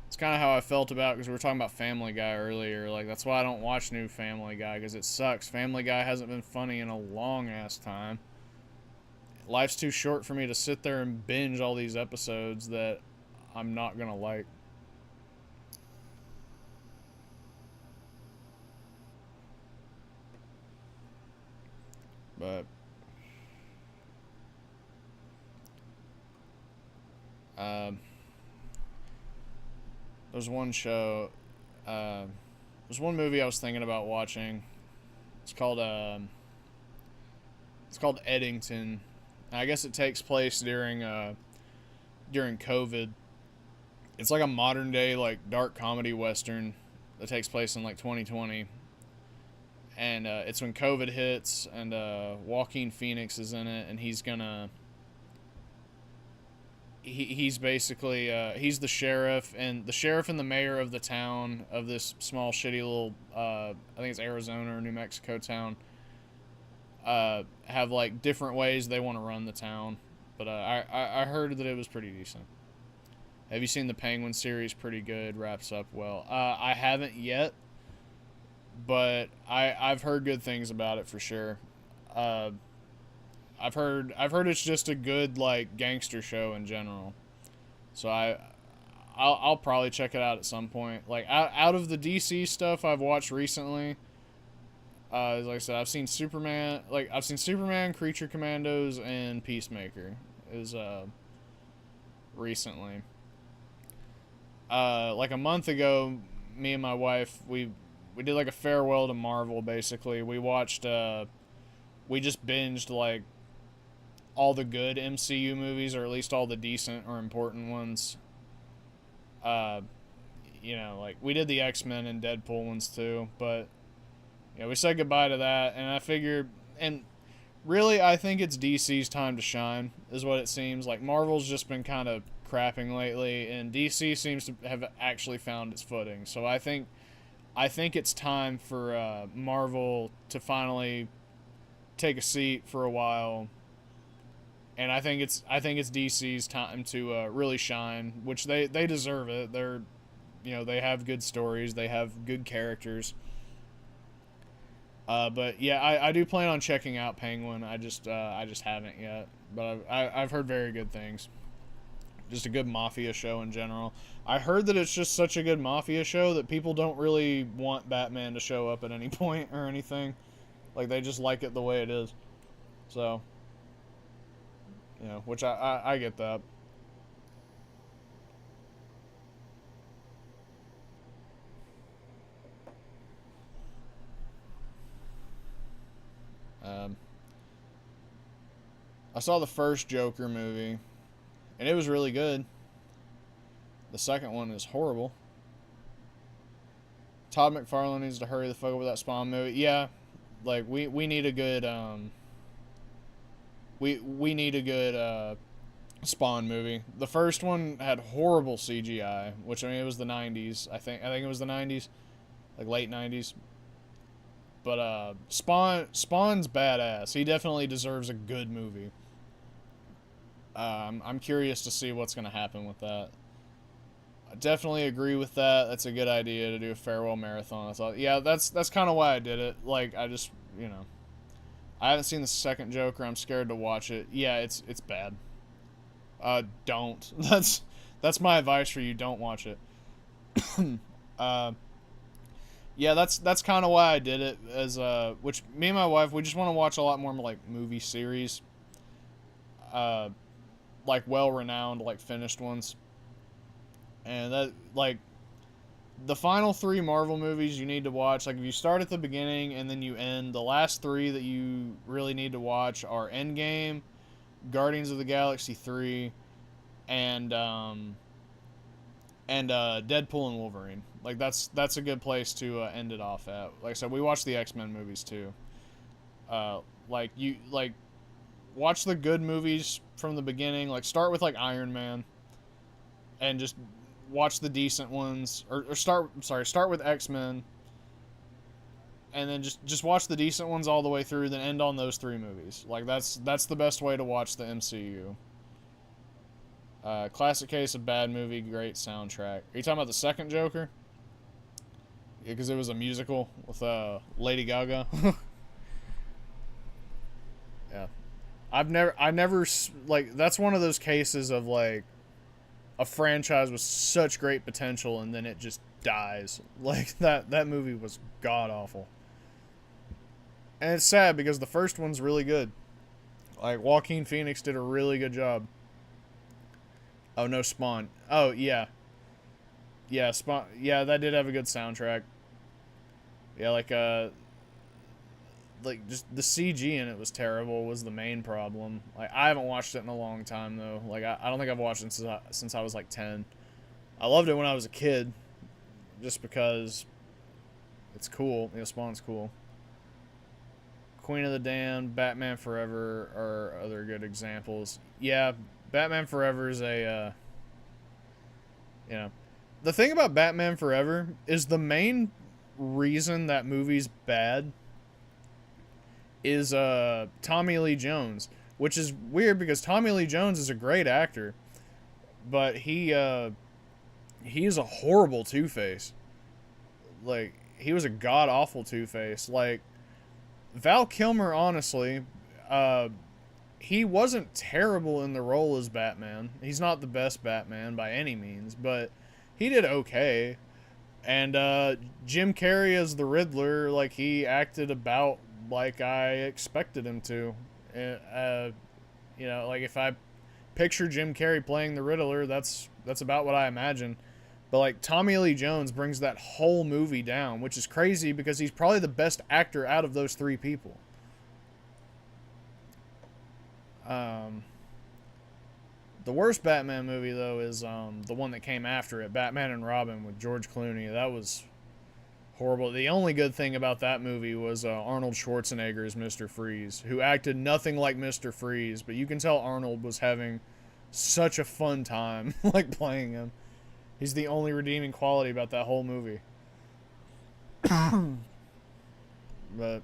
Speaker 1: it's kind of how I felt about, because we were talking about Family Guy earlier. Like that's why I don't watch new Family Guy, because it sucks. Family Guy hasn't been funny in a long ass time. Life's too short for me to sit there and binge all these episodes that I'm not gonna like. But um, there's one show, there's one movie I was thinking about watching. It's called Eddington. I guess it takes place during COVID. It's like a modern day like dark comedy western that takes place in like 2020, and it's when COVID hits, and Joaquin Phoenix is in it, and he's basically he's the sheriff, and the mayor of the town of this small shitty little I think it's Arizona or New Mexico town, have like different ways they want to run the town. But I heard that it was pretty decent. Have you seen the Penguin series? Pretty good, wraps up well. I haven't yet, but I've heard good things about it for sure. I've heard it's just a good like gangster show in general. So I'll probably check it out at some point. Like out of the DC stuff I've watched recently, like I said, I've seen Superman, Creature Commandos, and Peacemaker is recently. Like a month ago, me and my wife, we we did like a farewell to Marvel. Basically, we watched. We just binged like all the good MCU movies, or at least all the decent or important ones. Uh, like we did the X-Men and Deadpool ones too, but yeah, we said goodbye to that, and I figured, and really, I think it's DC's time to shine, is what it seems. Like Marvel's just been kind of crapping lately, and DC seems to have actually found its footing. So I think it's time for Marvel to finally take a seat for a while, and I think it's DC's time to really shine, which they deserve it. They have good stories, they have good characters. But yeah, I do plan on checking out Penguin. I just haven't yet, but I've heard very good things. Just a good mafia show in general. I heard that it's just such a good mafia show that people don't really want Batman to show up at any point or anything. Like they just like it the way it is. So, which I get that. Um, I saw the first Joker movie, and it was really good. The second one is horrible. Todd McFarlane needs to hurry the fuck up with that Spawn movie. Yeah, like we need a good we need a good Spawn movie. The first one had horrible CGI, which I mean it was the '90s. I think it was the '90s, like late '90s. But Spawn's badass. He definitely deserves a good movie. I'm curious to see what's gonna happen with that. I definitely agree with that. That's a good idea to do a farewell marathon. I thought, yeah, that's kind of why I did it. Like I just, I haven't seen the second Joker. I'm scared to watch it. Yeah, it's bad. Don't. That's my advice for you. Don't watch it. uh, yeah, that's kind of why I did it. As which me and my wife, we just want to watch a lot more like movie series. Uh, like well-renowned, like finished ones. And that like the final three Marvel movies you need to watch. Like if you start at the beginning and then you end, the last three that you really need to watch are Endgame, Guardians of the Galaxy 3, and Deadpool and Wolverine. Like that's a good place to end it off at. Like I said, we watched the X-Men movies too. Like watch the good movies from the beginning. Like start with like Iron Man, and just watch the decent ones, or start with X-Men, and then just watch the decent ones all the way through, then end on those three movies. Like that's the best way to watch the MCU. Classic case of bad movie, great soundtrack. Are you talking about the second Joker? Yeah, because it was a musical with Lady Gaga. Yeah, I never like that's one of those cases of like a franchise with such great potential and then it just dies. Like that movie was god awful. And it's sad because the first one's really good. Like Joaquin Phoenix did a really good job. Oh no, Spawn. Oh yeah. Yeah, Spawn. Yeah, that did have a good soundtrack. Yeah, like just the CG in it was terrible was the main problem. Like I haven't watched it in a long time though. Like I don't think I've watched it since I was like 10. I loved it when I was a kid, just because it's cool. Spawn's cool. Queen of the Damned, Batman Forever are other good examples. Yeah, Batman Forever is the thing about Batman Forever is the main reason that movie's bad is Tommy Lee Jones, which is weird because Tommy Lee Jones is a great actor, but he is a horrible Two-Face. Like he was a god awful Two-Face. Like Val Kilmer, honestly, he wasn't terrible in the role as Batman. He's not the best Batman by any means, but he did okay. And Jim Carrey as the Riddler, like he acted about like I expected him to. Like if I picture Jim Carrey playing the Riddler, that's about what I imagine. But like Tommy Lee Jones brings that whole movie down, which is crazy because he's probably the best actor out of those three people. Um, the worst Batman movie though is the one that came after it, Batman and Robin with George Clooney. That was horrible. The only good thing about that movie was Arnold Schwarzenegger as Mr. Freeze, who acted nothing like Mr. Freeze, but you can tell Arnold was having such a fun time like playing him. He's the only redeeming quality about that whole movie. But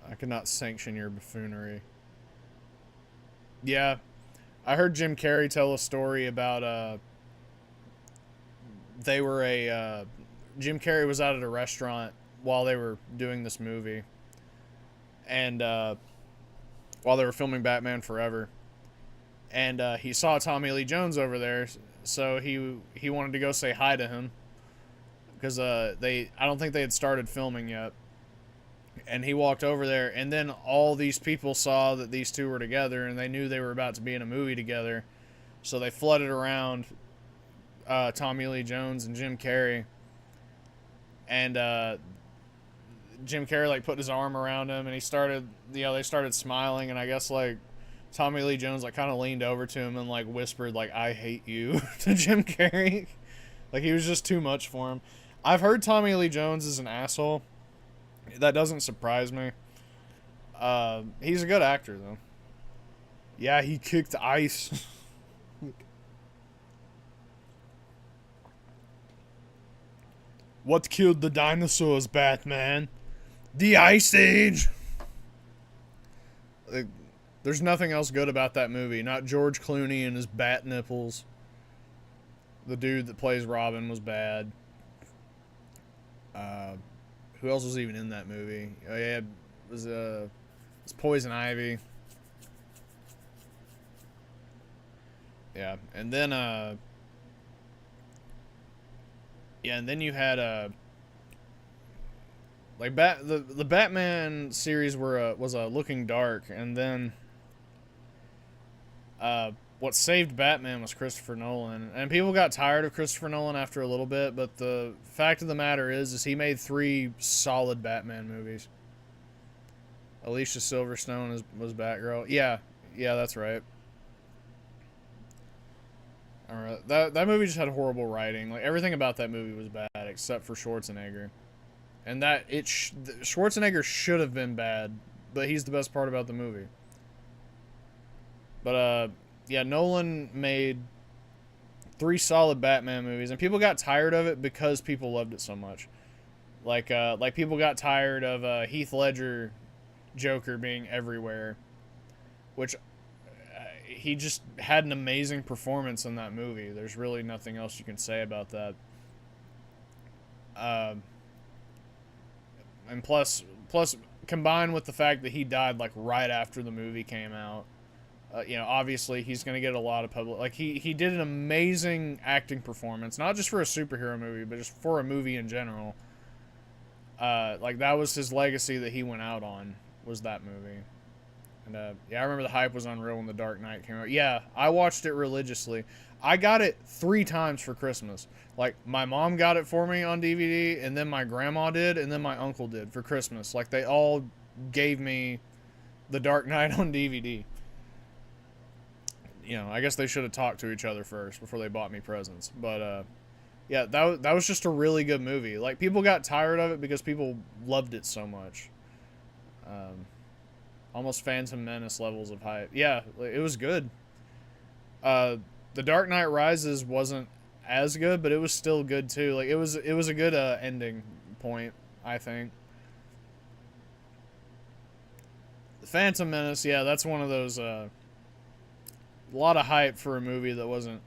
Speaker 1: I cannot sanction your buffoonery. Yeah, I heard Jim Carrey tell a story about they were Jim Carrey was out at a restaurant while they were doing this movie, and while they were filming Batman Forever, and he saw Tommy Lee Jones over there, so he wanted to go say hi to him because I don't think they had started filming yet. And he walked over there, and then all these people saw that these two were together, and they knew they were about to be in a movie together. So they flooded around Tommy Lee Jones and Jim Carrey. And Jim Carrey like put his arm around him, and they started smiling, and I guess like Tommy Lee Jones like kind of leaned over to him and like whispered like "I hate you" to Jim Carrey. Like he was just too much for him. I've heard Tommy Lee Jones is an asshole. That doesn't surprise me. He's a good actor, though. Yeah, he kicked ice. What killed the dinosaurs, Batman? The Ice Age! Like, there's nothing else good about that movie. Not George Clooney and his bat nipples. The dude that plays Robin was bad. Who else was even in that movie? Oh yeah, it was Poison Ivy. Yeah, and then and then you had like the Batman series was looking dark, and then what saved Batman was Christopher Nolan. And people got tired of Christopher Nolan after a little bit, but the fact of the matter is he made 3 solid Batman movies. Alicia Silverstone was Batgirl. Yeah, that's right. Alright, that movie just had horrible writing. Like everything about that movie was bad except for Schwarzenegger. And Schwarzenegger should have been bad, but he's the best part about the movie. But yeah, Nolan made 3 solid Batman movies, and people got tired of it because people loved it so much. Like people got tired of Heath Ledger Joker being everywhere, which he just had an amazing performance in that movie. There's really nothing else you can say about that. And plus combined with the fact that he died like right after the movie came out. Obviously he's going to get a lot of public. Like he did an amazing acting performance, not just for a superhero movie, but just for a movie in general. Like that was his legacy that he went out on, was that movie. And I remember the hype was unreal when The Dark Knight came out. Yeah, I watched it religiously. I got it 3 times for Christmas. Like my mom got it for me on DVD, and then my grandma did, and then my uncle did for Christmas. Like they all gave me The Dark Knight on DVD. I guess they should have talked to each other first before they bought me presents. But yeah, that was just a really good movie. Like people got tired of it because people loved it so much. Almost Phantom Menace levels of hype. Yeah, it was good. The Dark Knight Rises wasn't as good, but it was still good too. Like it was a good ending point, I think. The Phantom Menace, yeah, that's one of those a lot of hype for a movie that wasn't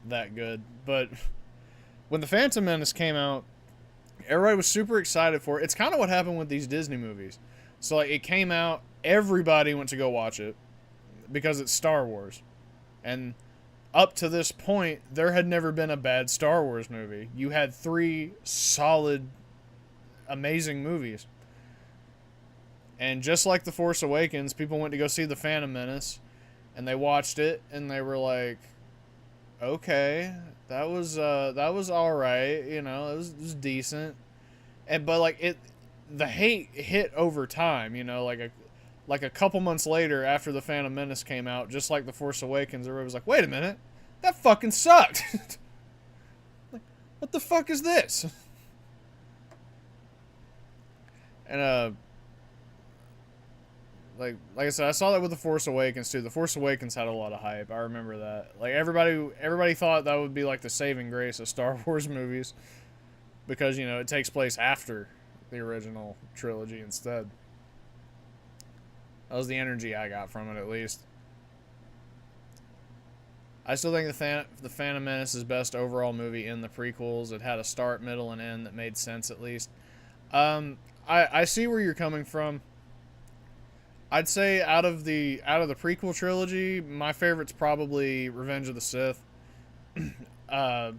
Speaker 1: that good. But when The Phantom Menace came out, everybody was super excited for it. It's kind of what happened with these Disney movies. So like it came out, everybody went to go watch it because it's Star Wars. And up to this point, there had never been a bad Star Wars movie. You had 3 solid, amazing movies. And just like The Force Awakens, people went to go see The Phantom Menace, and they watched it, and they were like, okay, that was all right. You know, it was decent. And but like it, the hate hit over time. You know, like a couple months later after the Phantom Menace came out, just like the Force Awakens, everybody was like, wait a minute, that fucking sucked. Like, what the fuck is this? And like I said, I saw that with the Force Awakens too. The Force Awakens had a lot of hype. I remember that. Like everybody thought that would be like the saving grace of Star Wars movies because you know it takes place after the original trilogy instead. That was the energy I got from it, at least. I still think the Phantom Menace is best overall movie in the prequels. It had a start, middle, and end that made sense at least. I see where you're coming from. I'd say out of the prequel trilogy, my favorite's probably Revenge of the Sith. uh,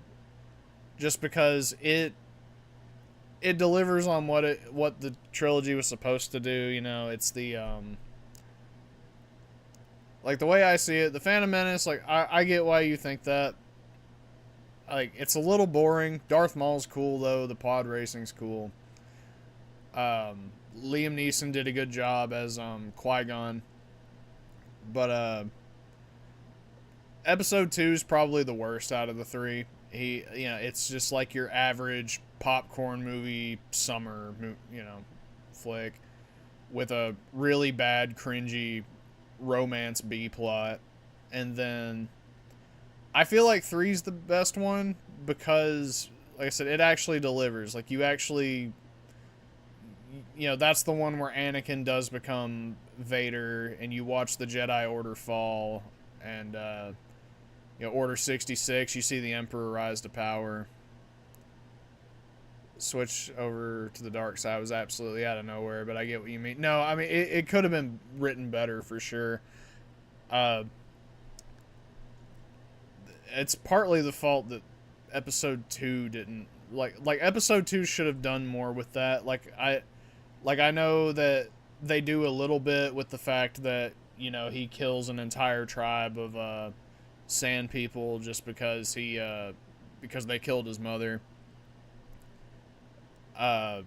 Speaker 1: just because it delivers on what the trilogy was supposed to do. You know, it's the like the way I see it, the Phantom Menace. Like I get why you think that. Like it's a little boring. Darth Maul's cool though. The pod racing's cool. Liam Neeson did a good job as Qui-Gon. But episode 2 is probably the worst out of the three. It's just like your average popcorn movie summer, flick with a really bad, cringy romance B plot. And then I feel like 3's the best one because, like I said, it actually delivers. Like you actually, that's the one where Anakin does become Vader, and you watch the Jedi Order fall, and Order 66. You see the Emperor rise to power. Switch over to the dark side was absolutely out of nowhere, but I get what you mean. No, I mean it could have been written better for sure. It's partly the fault that Episode 2 didn't like Episode 2 should have done more with that. I know that they do a little bit with the fact that, he kills an entire tribe of sand people just because because they killed his mother. But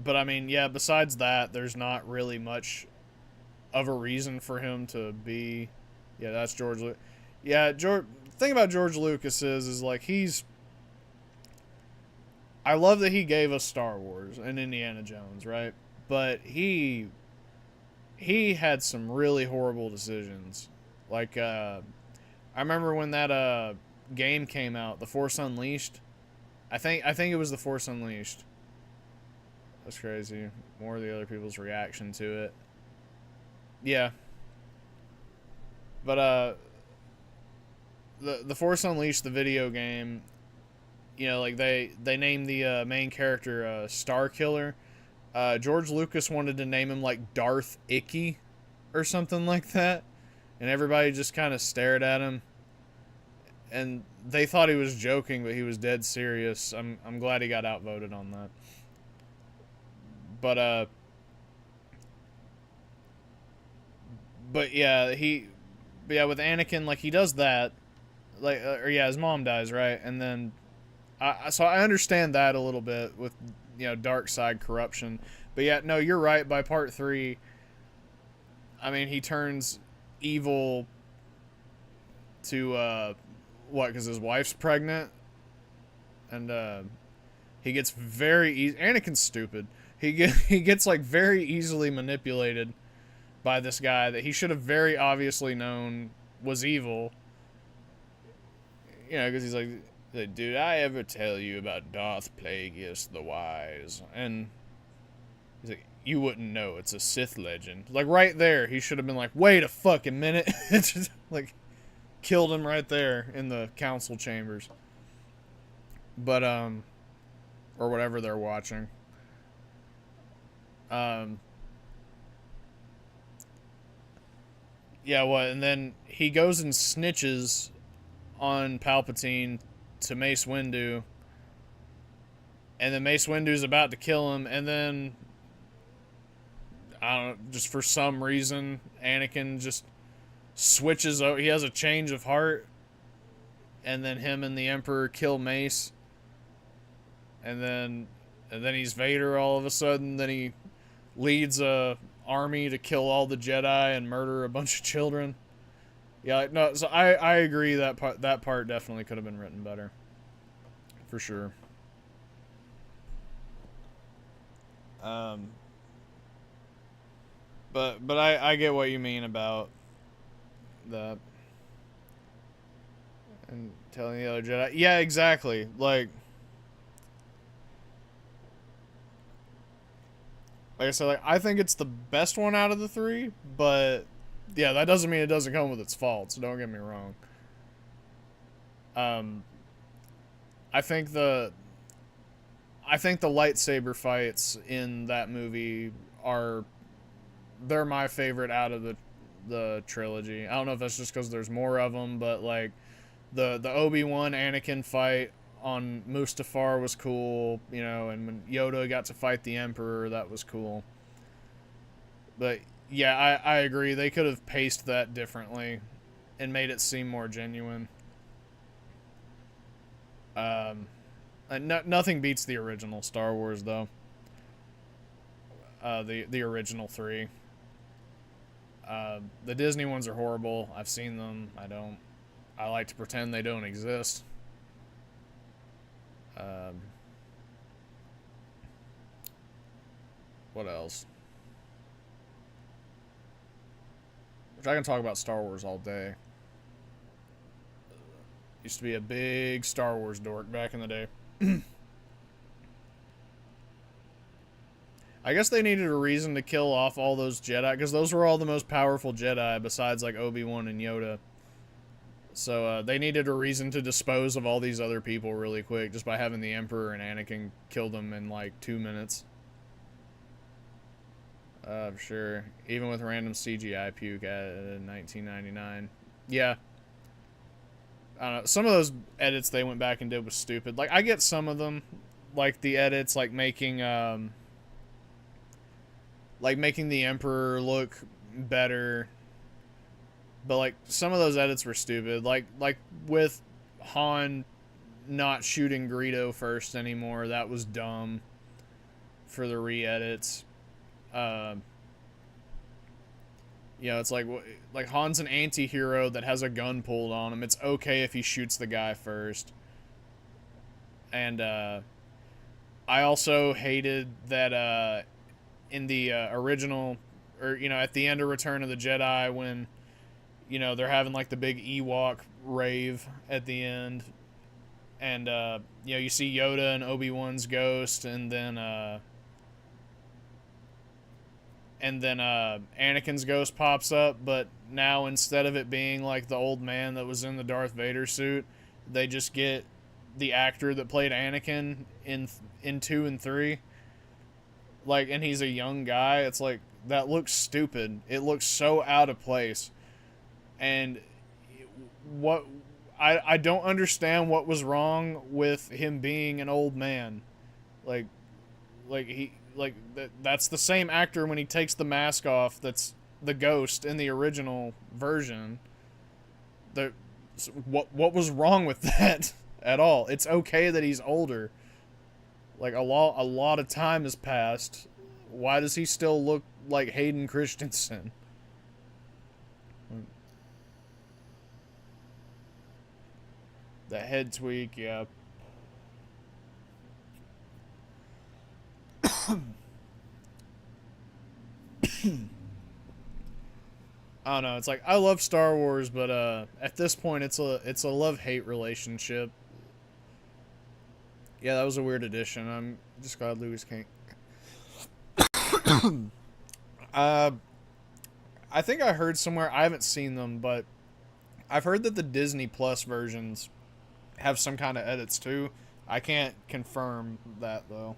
Speaker 1: I mean, yeah, besides that, there's not really much of a reason for him to be. Yeah, that's George Lucas. Yeah, the thing about George Lucas is like I love that he gave us Star Wars and Indiana Jones, right? But he had some really horrible decisions. Like I remember when that game came out, The Force Unleashed. I think it was The Force Unleashed. That's crazy. More of the other people's reaction to it. Yeah. But the Force Unleashed, the video game, like they named the main character Star Killer. George Lucas wanted to name him like Darth Icky or something like that, and everybody just kind of stared at him, and they thought he was joking, but he was dead serious. I'm glad he got outvoted on that. But yeah, with Anakin, like he does that, like his mom dies, right, and then so I understand that a little bit with dark side corruption, but yeah, no, you're right. By part 3, I mean he turns evil to what? Because his wife's pregnant, and he gets Anakin's stupid. He gets like very easily manipulated by this guy that he should have very obviously known was evil. Because he's like, did I ever tell you about Darth Plagueis the Wise? And he's like, you wouldn't know. It's a Sith legend. Like right there, he should have been like, wait a fucking minute. It's just like killed him right there in the council chambers. But or whatever they're watching. Yeah, what? And then he goes and snitches on Palpatine to Mace Windu, and then Mace Windu's about to kill him, and then I don't know, just for some reason Anakin just switches out. He has a change of heart, and then him and the Emperor kill Mace, and then he's Vader all of a sudden. Then he leads a army to kill all the Jedi and murder a bunch of children. Yeah, no, so I agree that part definitely could have been written better, for sure. Um, but I get what you mean about that and telling the other Jedi. Yeah, exactly. Like I said, like I think it's the best one out of the three, but yeah, that doesn't mean it doesn't come with its faults. Don't get me wrong. Um, I think the lightsaber fights in that movie are they're my favorite out of the trilogy. I don't know if that's just because there's more of them, but like the Obi-Wan Anakin fight on Mustafar was cool, you know, and when Yoda got to fight the Emperor, that was cool. But yeah, I agree. They could have paced that differently and made it seem more genuine. Um, nothing beats the original Star Wars though. The original three. The Disney ones are horrible. I've seen them. I don't. I like to pretend they don't exist. Um, what else? Which I can talk about Star Wars all day. Used to be a big Star Wars dork back in the day. I guess they needed a reason to kill off all those Jedi, because those were all the most powerful Jedi besides like Obi-Wan and Yoda. So they needed a reason to dispose of all these other people really quick just by having the Emperor and Anakin kill them in like 2 minutes. Sure. Even with random CGI puke in 1999. Yeah. I don't know. Some of those edits they went back and did was stupid. Like, I get some of them. Like, the edits, like making the Emperor look better. But, like, some of those edits were stupid. Like with Han not shooting Greedo first anymore. That was dumb for the re-edits. You know, it's like Han's an anti-hero that has a gun pulled on him. It's okay if he shoots the guy first. And I also hated that in the original, or you know, at the end of Return of the Jedi, when you know they're having like the big Ewok rave at the end, and you know you see Yoda and Obi-Wan's ghost, and then Anakin's ghost pops up, but now instead of it being like the old man that was in the Darth Vader suit, they just get the actor that played Anakin in 2 and 3. Like, and he's a young guy. It's like, that looks stupid. It looks so out of place. And what I don't understand what was wrong with him being an old man. That's the same actor when he takes the mask off that's the ghost in the original version. What was wrong with that at all? It's okay that he's older. Like a lot of time has passed. Why does he still look like Hayden Christensen? The head tweak, yeah. I don't know. It's like I love Star Wars, but at this point, it's a love-hate relationship. Yeah, that was a weird addition. I'm just glad Lucas can't. uh, I think I heard somewhere. I haven't seen them, but I've heard that the Disney Plus versions have some kind of edits too. I can't confirm that though.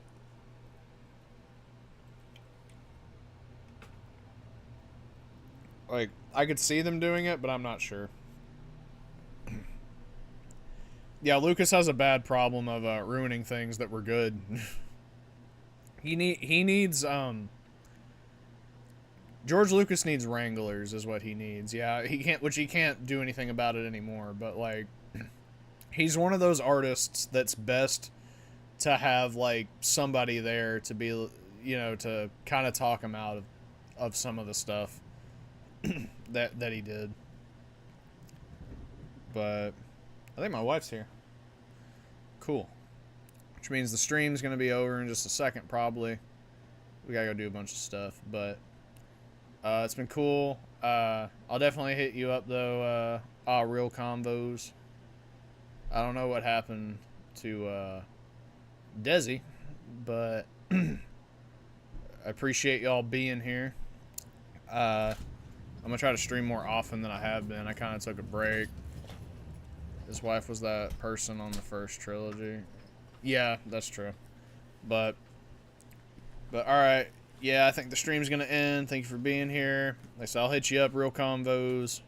Speaker 1: Like, I could see them doing it, but I'm not sure. Yeah, Lucas has a bad problem of ruining things that were good. he needs George Lucas needs wranglers, is what he needs. Yeah, he can't, which he can't do anything about it anymore. But like, he's one of those artists that's best to have like somebody there to be, to kind of talk him out of some of the stuff that he did. But I think my wife's here. Cool. Which means the stream's gonna be over in just a second, probably. We gotta go do a bunch of stuff, but it's been cool. I'll definitely hit you up though. Real Convos. I don't know what happened to Desi, but I appreciate y'all being here. I'm gonna try to stream more often than I have been. I kind of took a break. His wife was that person on the first trilogy. Yeah, that's true. But all right. Yeah, I think the stream's gonna end. Thank you for being here. Like I said, I'll hit you up, Real Convos.